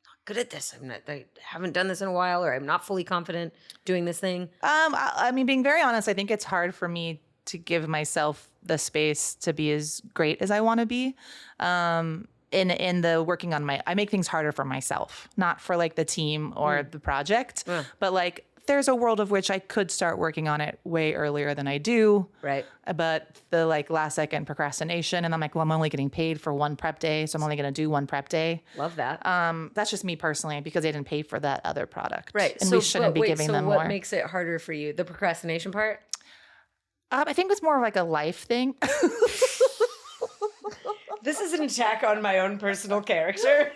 not good at this. I haven't done this in a while, or I'm not fully confident doing this thing? I mean, being very honest, I think it's hard for me to give myself the space to be as great as I want to be. In the working on I make things harder for myself, not for like the team or the project, but like there's a world of which I could start working on it way earlier than I do. Right. But the like last second procrastination, and I'm like, well, I'm only getting paid for one prep day, so I'm only going to do one prep day. Love that. That's just me personally because they didn't pay for that other product. Right. And we shouldn't be giving so them what more. makes it harder for you? The procrastination part? I think it's more of like a life thing. This is an attack on my own personal character.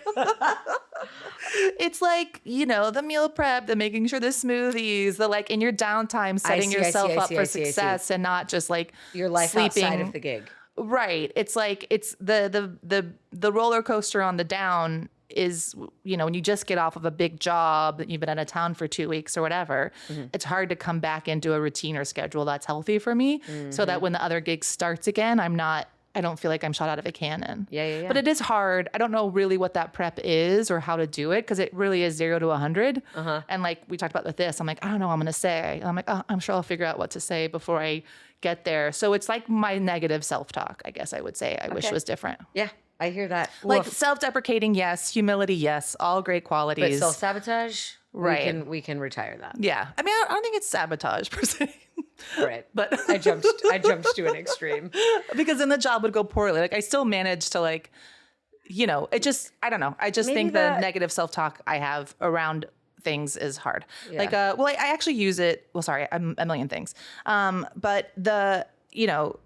It's like, you know, the meal prep, the making sure the smoothies, the like in your downtime, setting see, yourself I up see, for I see. success and not just like Your life sleeping. outside of the gig. Right. It's like it's the roller coaster on the down is, you know, when you just get off of a big job, you've been out of town for 2 weeks or whatever, it's hard to come back into a routine or schedule that's healthy for me so that when the other gig starts again, I'm not I don't feel like I'm shot out of a cannon. Yeah. But it is hard. I don't know really what that prep is or how to do it because it really is 0 to 100. And like we talked about with this, I'm like, I don't know what I'm going to say. And I'm like, oh, I'm sure I'll figure out what to say before I get there. So it's like my negative self-talk, I guess I would say. I wish was different. Yeah, I hear that. Like self-deprecating, yes. Humility, yes. All great But qualities. self-sabotage, Right. we can retire that. Yeah. I mean, I don't think it's sabotage per se. Right. But I jumped to an extreme. because then the job would go poorly. Like I still managed to like, it just, I don't know. I just Maybe think that- the negative self-talk I have around things is hard. Yeah. Like, I actually use it. Well, sorry, I'm a million things. But the,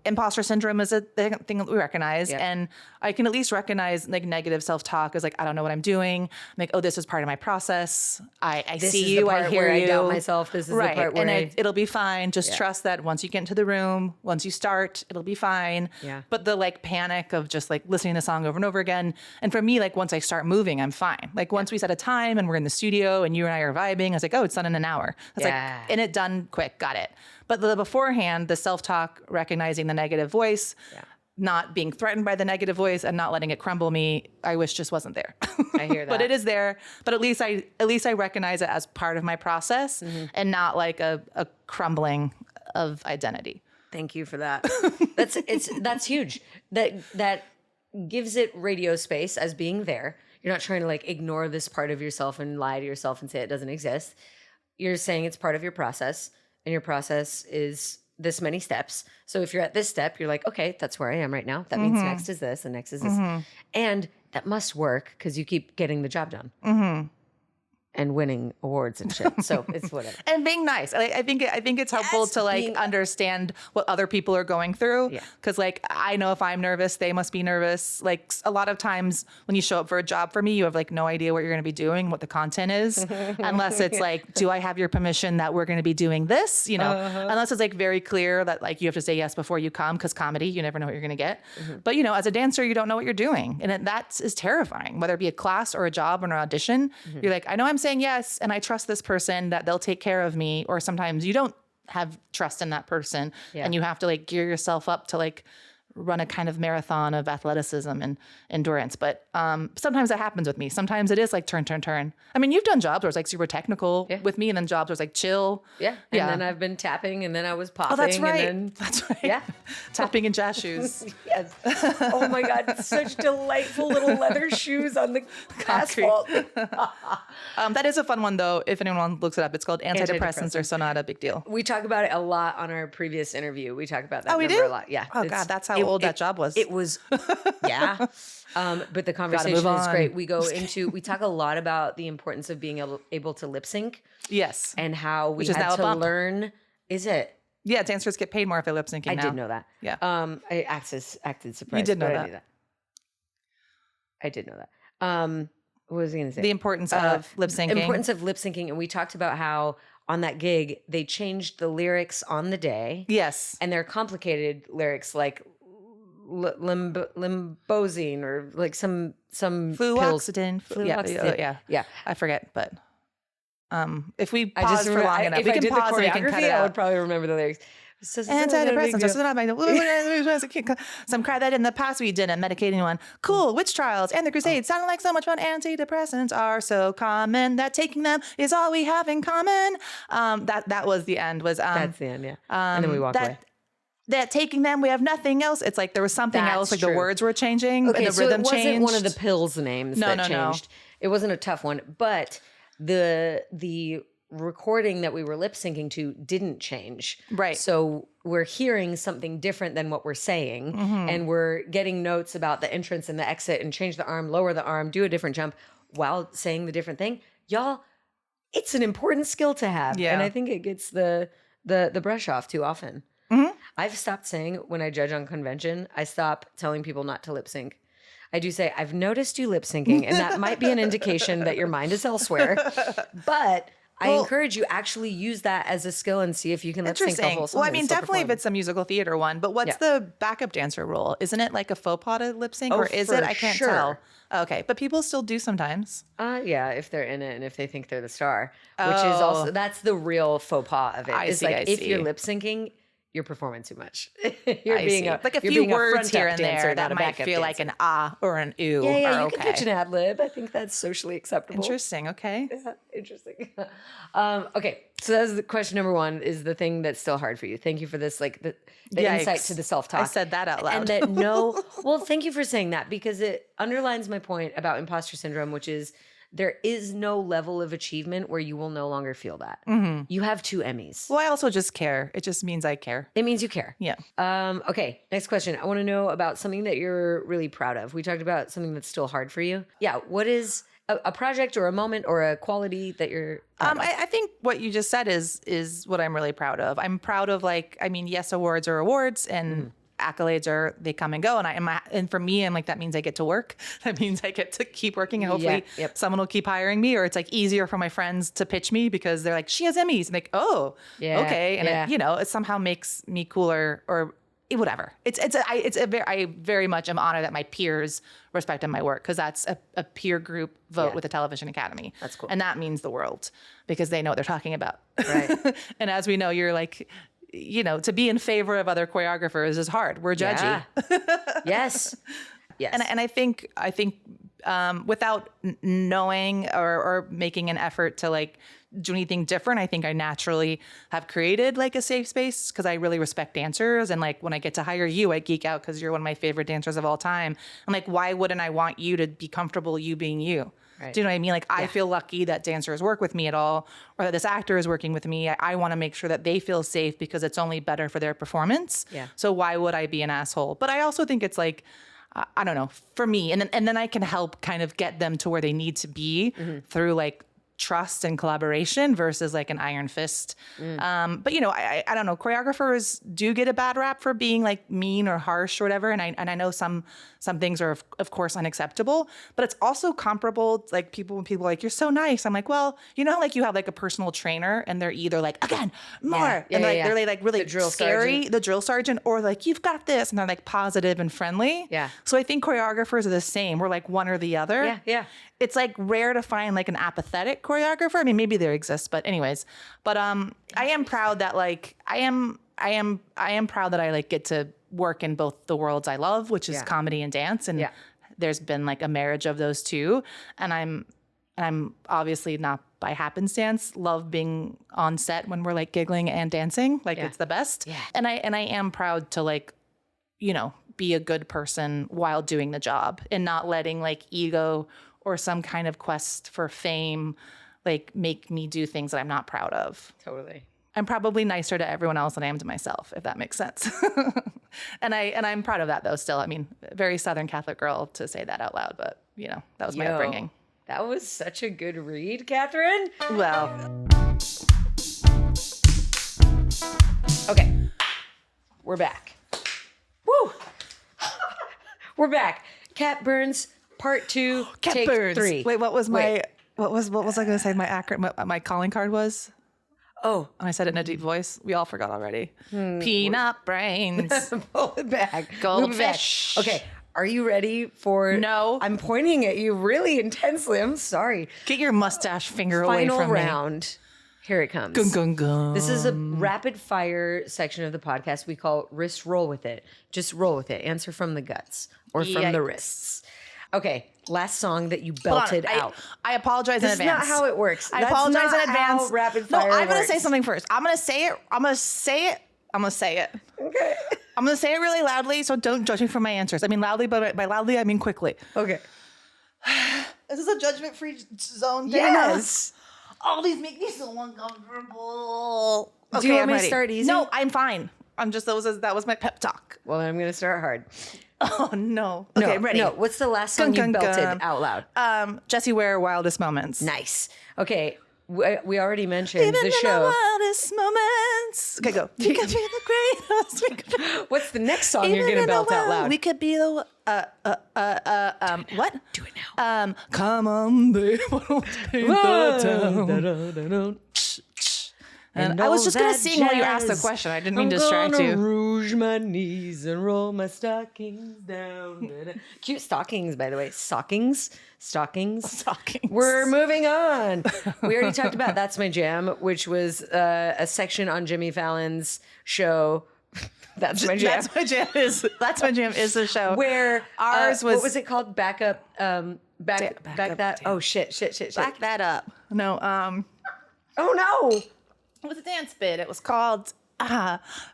imposter syndrome is a thing that we recognize. Yeah. And I can at least recognize like negative self-talk as like, I don't know what I'm doing. I'm like, oh, this is part of my process. I This see is you, the part I hear where you. I doubt myself. This is right. the part where and it'll be fine. Just Yeah. trust that once you get into the room, once you start, it'll be fine. Yeah. But the like panic of just like listening to a song over and over again. And for me, like once I start moving, I'm fine. Like once we set a time and we're in the studio and you and I are vibing, I was like, oh, it's done in an hour. It's Yeah. like, and it done quick. Got it. But the beforehand, the self-talk, recognizing the negative voice, not being threatened by the negative voice and not letting it crumble me, I wish just wasn't there. I hear that. But it is there. But at least I recognize it as part of my process and not like a crumbling of identity. Thank you for that. That's huge. That gives it radio space as being there. You're not trying to like ignore this part of yourself and lie to yourself and say it doesn't exist. You're saying it's part of your process, and your process is this many steps. So if you're at this step, you're like, okay, that's where I am right now. That means next is this, and next is this, and that must work because you keep getting the job done. And winning awards and shit. So it's whatever. And being nice. I think it's helpful Yes, to like being- understand what other people are going through. Yeah. Cause like I know if I'm nervous, they must be nervous. Like a lot of times when you show up for a job for me, you have like no idea what you're going to be doing, what the content is, unless it's like, do I have your permission that we're going to be doing this? Unless it's like very clear that like you have to say yes before you come. Cause comedy, you never know what you're going to get. But as a dancer, you don't know what you're doing. And that is terrifying, whether it be a class or a job or an audition. You're like, I know I'm saying yes, and I trust this person that they'll take care of me. Or sometimes you don't have trust in that person, and you have to like gear yourself up to like run a kind of marathon of athleticism and endurance. But sometimes that happens with me. Sometimes it is like turn. I mean, you've done jobs where it's like super technical with me, and then jobs where it's like chill. Yeah. And then I've been tapping, and then I was popping. Oh, that's right. And then, That's right. Yeah. Tapping in jazz shoes. yes. Oh my God. Such delightful little leather shoes on the asphalt. That is a fun one though. If anyone looks it up, it's called Antidepressants or Sonata. Big deal. We talk about it a lot on our previous interview. We talk about that Oh, we number do? a lot. Yeah. Oh God, that's how old that job was. It was, yeah. But the conversation move is on. great. We talk a lot about the importance of being able to lip sync Yes. and how we Which is now had a to bump. learn. Is it? Yeah, dancers get paid more if they're lip syncing I now. did know that. Yeah. I acted surprised. did know but that. I knew that. I did know that. What was I going to say? The importance of lip syncing. Importance of lip syncing, and we talked about how on that gig they changed the lyrics on the day. Yes. And they're complicated lyrics like limbozine or like some pills. Fluoxetine. Yeah. I forget, but if we I pause just for remember, long enough, if we I can did the pause and we can cut choreography, it I would out. probably remember the lyrics. Antidepressants. Some cry that in the past we didn't medicate anyone. Cool. Witch trials and the Crusades sounded like so much fun. Antidepressants are so common that taking them is all we have in common. That was the end. That's the end, yeah. And then we walk away. That taking them, we have nothing else. It's like there was something That's else, like true. the words were changing and the so rhythm it wasn't changed. one of the pills names that changed. It wasn't a tough one, but the recording that we were lip syncing to didn't change. Right. So we're hearing something different than what we're saying, and we're getting notes about the entrance and the exit and change the arm, lower the arm, do a different jump while saying the different thing. Y'all, it's an important skill to have. Yeah. And I think it gets the brush off too often. I've stopped saying when I judge on convention, I stop telling people not to lip sync. I do say, I've noticed you lip syncing, and that might be an indication that your mind is elsewhere. But I encourage you actually use that as a skill and see if you can lip sync the whole song. Well, I mean, definitely if it's a musical theater one, but what's the backup dancer rule? Isn't it like a faux pas to lip sync, or is it? I can't tell. Okay, but people still do sometimes. Yeah, if they're in it and if they think they're the star, which is also, that's the real faux pas of it. I It's see, like I if see. you're lip syncing, you're performing too much. You're I being see. Like a you're few being a words front-up here and dancer, there not that a might backup feel like dancer. an ah or an ooh. Yeah, are you can okay. pitch an ad lib. I think that's socially acceptable. Interesting. Okay. Yeah, interesting. Okay, so that's the question number one, is the thing that's still hard for you. Thank you for this, like the insight Yikes. to the self-talk. I said that out loud. And that well, thank you for saying that, because it underlines my point about imposter syndrome, which is there is no level of achievement where you will no longer feel that. You have 2 Emmys. Well, I also just care. It just means I care. It means you care. Yeah. Okay, next question. I want to know about something that you're really proud of. We talked about something that's still hard for you. Yeah, what is a project or a moment or a quality that you're proud of? I think what you just said is what I'm really proud of. I'm proud of, like, I mean, yes, awards are awards and accolades they come and go. And for me, I'm like, that means I get to work. That means I get to keep working, and hopefully someone will keep hiring me, or it's like easier for my friends to pitch me because they're like, she has Emmys. And like, oh, okay. And it somehow makes me cooler, or whatever. I very much am honored that my peers respected my work, because that's a peer group vote with the Television Academy. That's cool. And that means the world, because they know what they're talking about. Right. And as we know, you're like, to be in favor of other choreographers is hard. We're judgy. Yeah. Yes. And I think without knowing or making an effort to like do anything different, I think I naturally have created like a safe space, because I really respect dancers. And like when I get to hire you, I geek out because you're one of my favorite dancers of all time. I'm like, why wouldn't I want you to be comfortable you being you? Right. Do you know what I mean? Like, I feel lucky that dancers work with me at all, or that this actor is working with me. I want to make sure that they feel safe, because it's only better for their performance. Yeah. So why would I be an asshole? But I also think it's like, I don't know, for me, and then I can help kind of get them to where they need to be through like trust and collaboration versus like an iron fist. But I don't know, choreographers do get a bad rap for being like mean or harsh or whatever. And I know some things are of course unacceptable, but it's also comparable. Like when people are like, you're so nice. I'm like, well, like you have like a personal trainer and they're either like, again, more. They're like really scary, the drill sergeant, or like, you've got this. And they're like positive and friendly. Yeah. So I think choreographers are the same. We're like one or the other. Yeah. Yeah. It's like rare to find like an apathetic choreographer. I mean, maybe there exists, but anyways. But I am proud that like I am proud that I like get to work in both the worlds I love, which is comedy and dance, and there's been like a marriage of those two. And I'm obviously not by happenstance love being on set when we're like giggling and dancing, like it's the best. Yeah. And I am proud to like, be a good person while doing the job, and not letting like ego or some kind of quest for fame like make me do things that I'm not proud of. Totally. I'm probably nicer to everyone else than I am to myself, if that makes sense. and I'm proud of that though still. I mean, very Southern Catholic girl to say that out loud, but that was my upbringing. That was such a good read, Catherine. Well. Okay. We're back. Woo! We're back. Cat Burns, part 2, Cat take Burns. 3. Wait, what was I going to say my acronym, my calling card was? Oh. I said it in a deep voice. We all forgot already. Peanut brains. Pull it back. Goldfish. Okay. Are you ready for... No. I'm pointing at you really intensely. I'm sorry. Get your mustache finger away from me. Final round. Here it comes. Gun, gun, gun. This is a rapid fire section of the podcast we call wrist roll with it. Just roll with it. Answer from the guts or from the wrists. Okay. Last song that you belted out. I apologize in advance. That's not how it works. I apologize in advance. How rapid fire I'm going to works. say something first. I'm going to say it. Okay. I'm going to say it really loudly, so don't judge me for my answers. I mean loudly, but by loudly, I mean quickly. Okay. Is this a judgment-free zone? Yes. All these make me so uncomfortable. Do you want me to start easy? No, I'm fine. That was my pep talk. Well, I'm going to start hard. Oh, no. Okay, ready. No, what's the last song you belted out loud? Jessie Ware, Wildest Moments. Nice. Okay, we already mentioned Even the in show. the wildest moments. Okay, go. We could be the greatest. What's the next song you're going to belt out loud? We could be the... what? Do it now. Come on, babe. Paint the town. And I was just going to sing while you asked the question. I didn't mean to distract I'm you. gonna rouge my knees and roll my stockings down. Cute stockings, by the way. Stockings. We're moving on. We already talked about That's My Jam, which was a section on Jimmy Fallon's show That's my jam. That's my jam is the show. Where ours was what was it called? Back up. Back up, that. damn. Oh shit. Back that up. No. Oh no. It was a dance bit. It was called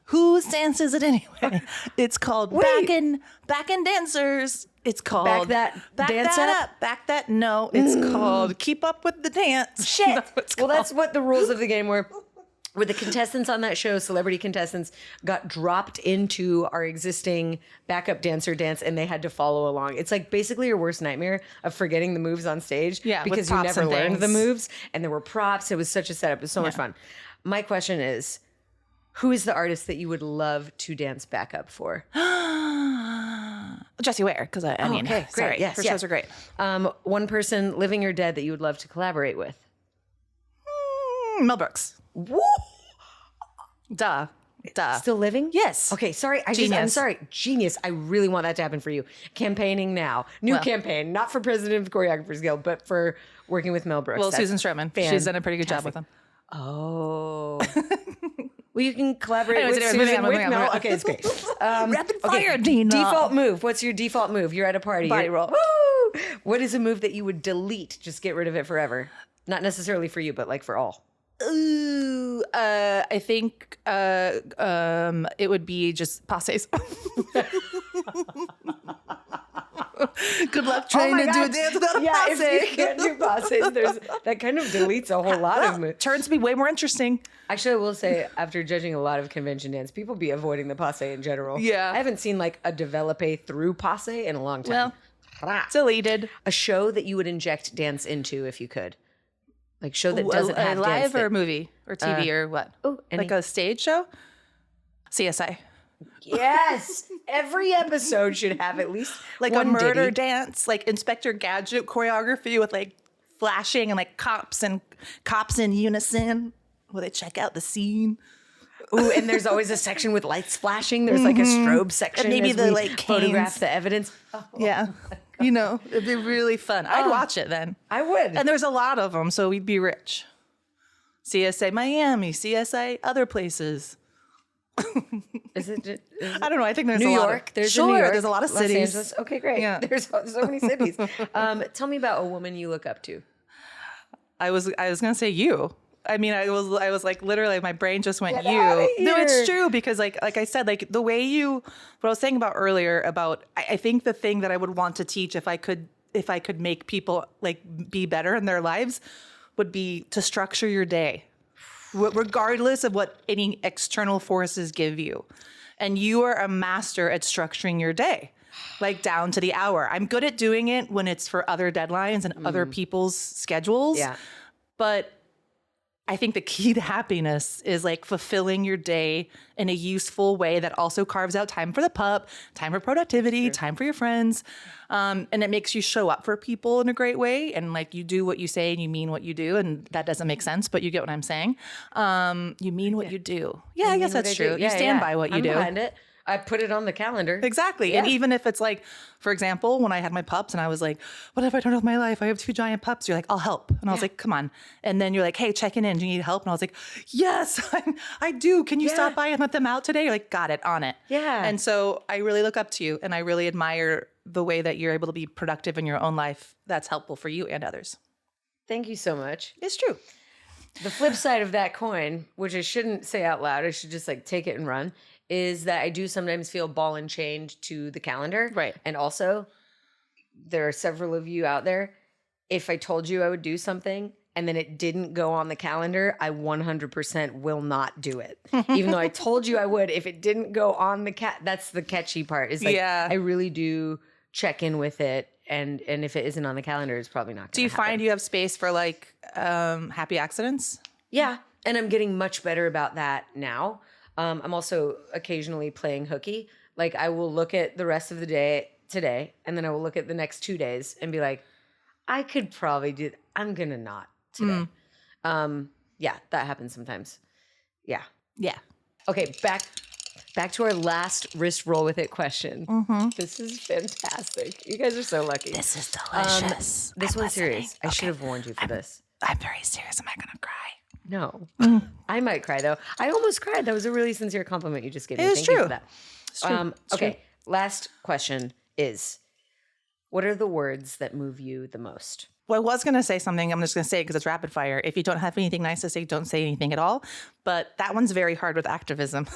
Whose Dance Is It Anyway? It's called Wait. Back in Dancers. It's called Back Dance That Up. Back That. No, it's called Keep Up with the Dance. Shit. That's what it's Well, called. that's what the rules of the game were. Where the contestants on that show, celebrity contestants, got dropped into our existing backup dancer dance, and they had to follow along. It's like basically your worst nightmare of forgetting the moves on stage, Yeah, with because you props never and learned the things. moves, and there were props. It was such a setup. It was so much fun. My question is, who is the artist that you would love to dance backup for? Jessie Ware, because I mean, okay, great. sorry, Yes, her yes. shows are great. One person, living or dead, that you would love to collaborate with. Mel Brooks. Woo! Duh. Still living? Yes. Okay, sorry. I'm Genius. sorry. Genius. I really want that to happen for you. Campaigning now. New campaign. Not for president of the Choreographers Guild, but for working with Mel Brooks. Well, That's Susan Stroman. She's done a pretty good job with him. Oh. Well, you can collaborate Anyways, with moving Susan on, with moving on, Mel. moving on. Okay, it's great. Rapid fire, Dina. Default move. What's your default move? You're at a party. Body roll. Woo! What is a move that you would delete? Just get rid of it forever. Not necessarily for you, but like for all. Ooh, I think it would be just passes. Good luck trying to do a dance without a passe. If you can't do passes, that kind of deletes a whole lot of moves. Turns to be way more interesting. Actually, I will say, after judging a lot of convention dance, people be avoiding the passe in general. Yeah. I haven't seen like a develope through passe in a long time. Well, deleted. A show that you would inject dance into if you could. Like show that doesn't have live dance. or movie or TV or what? any. Like a stage show? CSI. Yes. Every episode should have at least Like one a murder ditty. dance, like Inspector Gadget choreography with like flashing and like cops in unison where they check out the scene. Ooh, and there's always a section with lights flashing. There's like a strobe section. And maybe as the, we like, photograph canes. the evidence. Oh, Yeah. You know, it'd be really fun. I'd watch it then. I would. And there's a lot of them, so we'd be rich. CSA Miami, CSA other places. Is it I don't know. I think there's New a lot York? of, There's sure, a New York. there's a lot of Los cities. Angeles. Okay, great. Yeah. There's so many cities. Tell me about a woman you look up to. I was gonna say you. I mean, I was like literally, my brain just went Get you. outta No, here. it's true because like I said, like the way what I was saying about earlier about, I think the thing that I would want to teach if I could make people like be better in their lives would be to structure your day, regardless of what any external forces give you. And you are a master at structuring your day, like down to the hour. I'm good at doing it when it's for other deadlines and other people's schedules. Yeah. But I think the key to happiness is like fulfilling your day in a useful way that also carves out time for the pup, time for productivity, time for your friends. And it makes you show up for people in a great way. And like you do what you say and you mean what you do. And that doesn't make sense, but you get what I'm saying. You mean what you do. Yeah, I guess that's true. You stand by what you I'm do. behind it. I put it on the calendar. Exactly. And even if it's like, for example, when I had my pups and I was like, what have I done with my life? I have 2 giant pups. You're like, I'll help. And I was like, come on. And then you're like, hey, checking in. Do you need help? And I was like, yes, I do. Can you stop by and let them out today? You're like, got it, on it. Yeah. And so I really look up to you and I really admire the way that you're able to be productive in your own life. That's helpful for you and others. Thank you so much. It's true. The flip side of that coin, which I shouldn't say out loud, I should just like take it and run, is that I do sometimes feel ball and chained to the calendar. Right. And also, there are several of you out there. If I told you I would do something and then it didn't go on the calendar, I 100% will not do it. Even though I told you I would, if it didn't go on the that's the catchy part. Is like, Yeah. I really do check in with it. And if it isn't on the calendar, it's probably not going to Do you find you have space for like happy accidents? Yeah, and I'm getting much better about that now. I'm also occasionally playing hooky. Like I will look at the rest of the day today, and then I will look at the next 2 days and be like, I could probably do. I'm gonna not today. Yeah, that happens sometimes. Yeah. Yeah. Okay, back to our last wrist roll with it question. This is fantastic. You guys are so lucky. This is delicious. This one's serious. I should have warned you for this. I'm very serious. Am I going to cry? No. I might cry, though. I almost cried. That was a really sincere compliment you just gave me. It is Thank true. you for that. It's true. It's okay, true. last question is, what are the words that move you the most? Well, I was going to say something. I'm just going to say it because it's rapid fire. If you don't have anything nice to say, don't say anything at all. But that one's very hard with activism.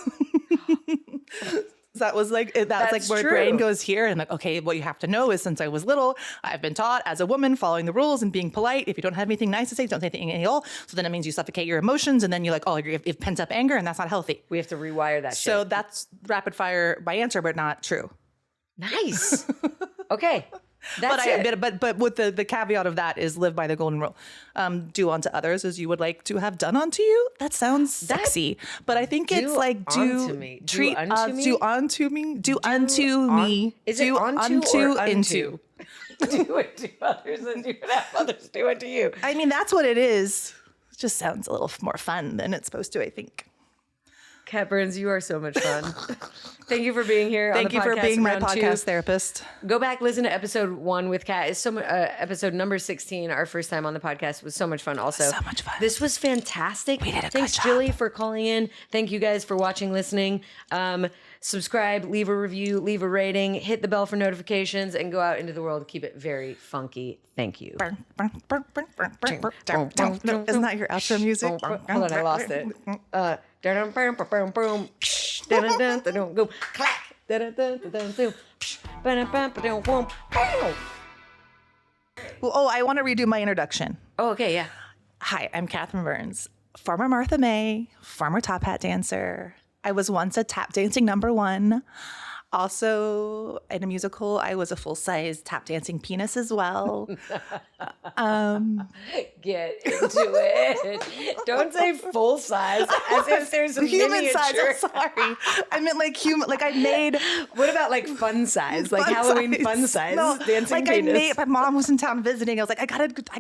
That was like, that's like where true. brain goes here. And like, okay, what you have to know is since I was little, I've been taught as a woman following the rules and being polite. If you don't have anything nice to say, don't say anything at all. So then it means you suffocate your emotions. And then you're like, oh, you've pent up anger and that's not healthy. We have to rewire that So shit. that's rapid fire, my answer, but not true. Nice. Okay. That's it. But with the caveat of that is live by the golden rule. Do unto others as you would like to have done unto you. That sounds sexy, but I think it's like unto me. treat Do unto us, me? do unto me, do unto me. Is it do unto or into? Do it to others and you would have others do it to you. I mean, that's what it is. It just sounds a little more fun than it's supposed to, I think. Kat Burns, you are so much fun. Thank you for being here. Thank you for being my podcast therapist. Go back, listen to episode 1 with Kat. It's episode number 16. Our first time on the podcast was so much fun. Also, So much fun. This was fantastic. We did a good Thanks, job. Jilly, for calling in. Thank you guys for watching, listening. Subscribe, leave a review, leave a rating, hit the bell for notifications, and go out into the world. Keep it very funky. Thank you. Isn't that your outro music? Hold on, I lost it. Go clack. Well, oh, I want to redo my introduction. Oh, okay, yeah. Hi, I'm Catherine Burns, former Martha May, former top hat dancer. I was once a tap dancing #1. Also, in a musical, I was a full-size tap dancing penis as well. Get into it. Don't say full size as if there's a Human miniature. size, I'm sorry. I meant like human, like I made What about like fun size? Like fun Halloween fun size No, dancing like penis? I made, my mom was in town visiting. I was like, I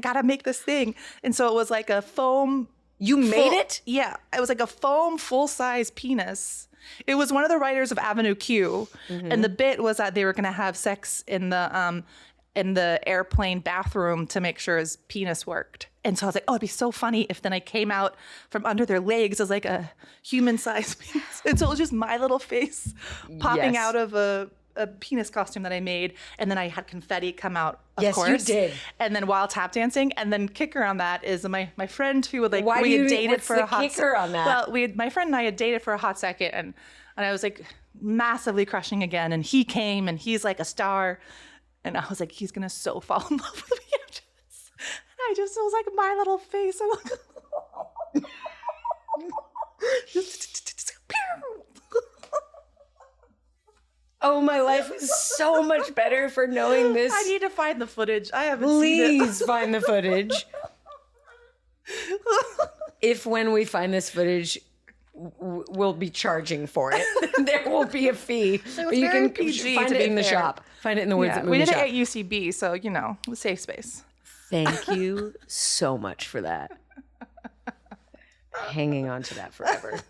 gotta make this thing. And so it was like a foam. You made it? Yeah. It was like a foam full-size penis. It was one of the writers of Avenue Q, and the bit was that they were going to have sex in the airplane bathroom to make sure his penis worked. And so I was like, oh, it'd be so funny if then I came out from under their legs as like a human-sized penis. And so it was just my little face popping Yes. out of a penis costume that I made, and then I had confetti come out. Of course, you did. And then while tap dancing, and then kicker on that is my friend who would like Why we do had you- dated what's for the a hot kicker on that? Well, my friend and I had dated for a hot second, and I was like massively crushing again, and he came, and he's like a star, and I was like, he's gonna so fall in love with me after this. And I just was like my little face. I'm like, Oh, my life is so much better for knowing this. I need to find the footage. I haven't seen it. Please find the footage. If when we find this footage, we'll be charging for it. There will be a fee. But you very can PG, find to it be in the fair. shop. Find it in the Words Yeah, That Move we Me did it shop. at UCB, so you know, it was safe space. Thank you so much for that. Hanging on to that forever.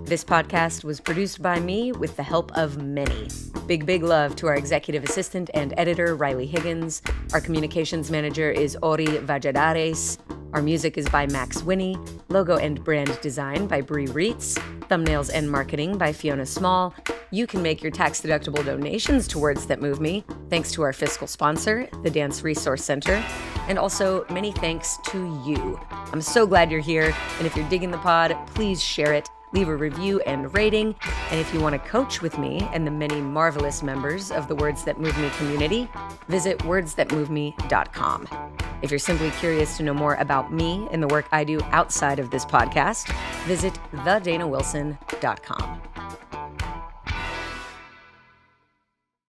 This podcast was produced by me with the help of many. Big love to our executive assistant and editor, Riley Higgins. Our communications manager is Ori Valladares. Our music is by Max Winnie. Logo and brand design by Bree Reitz. Thumbnails and marketing by Fiona Small. You can make your tax-deductible donations to Words That Move Me, thanks to our fiscal sponsor, the Dance Resource Center. And also, many thanks to you. I'm so glad you're here, and if you're digging the pod, please share it, leave a review and rating. And if you want to coach with me and the many marvelous members of the Words That Move Me community, visit wordsthatmoveme.com. If you're simply curious to know more about me and the work I do outside of this podcast, visit thedanawilson.com.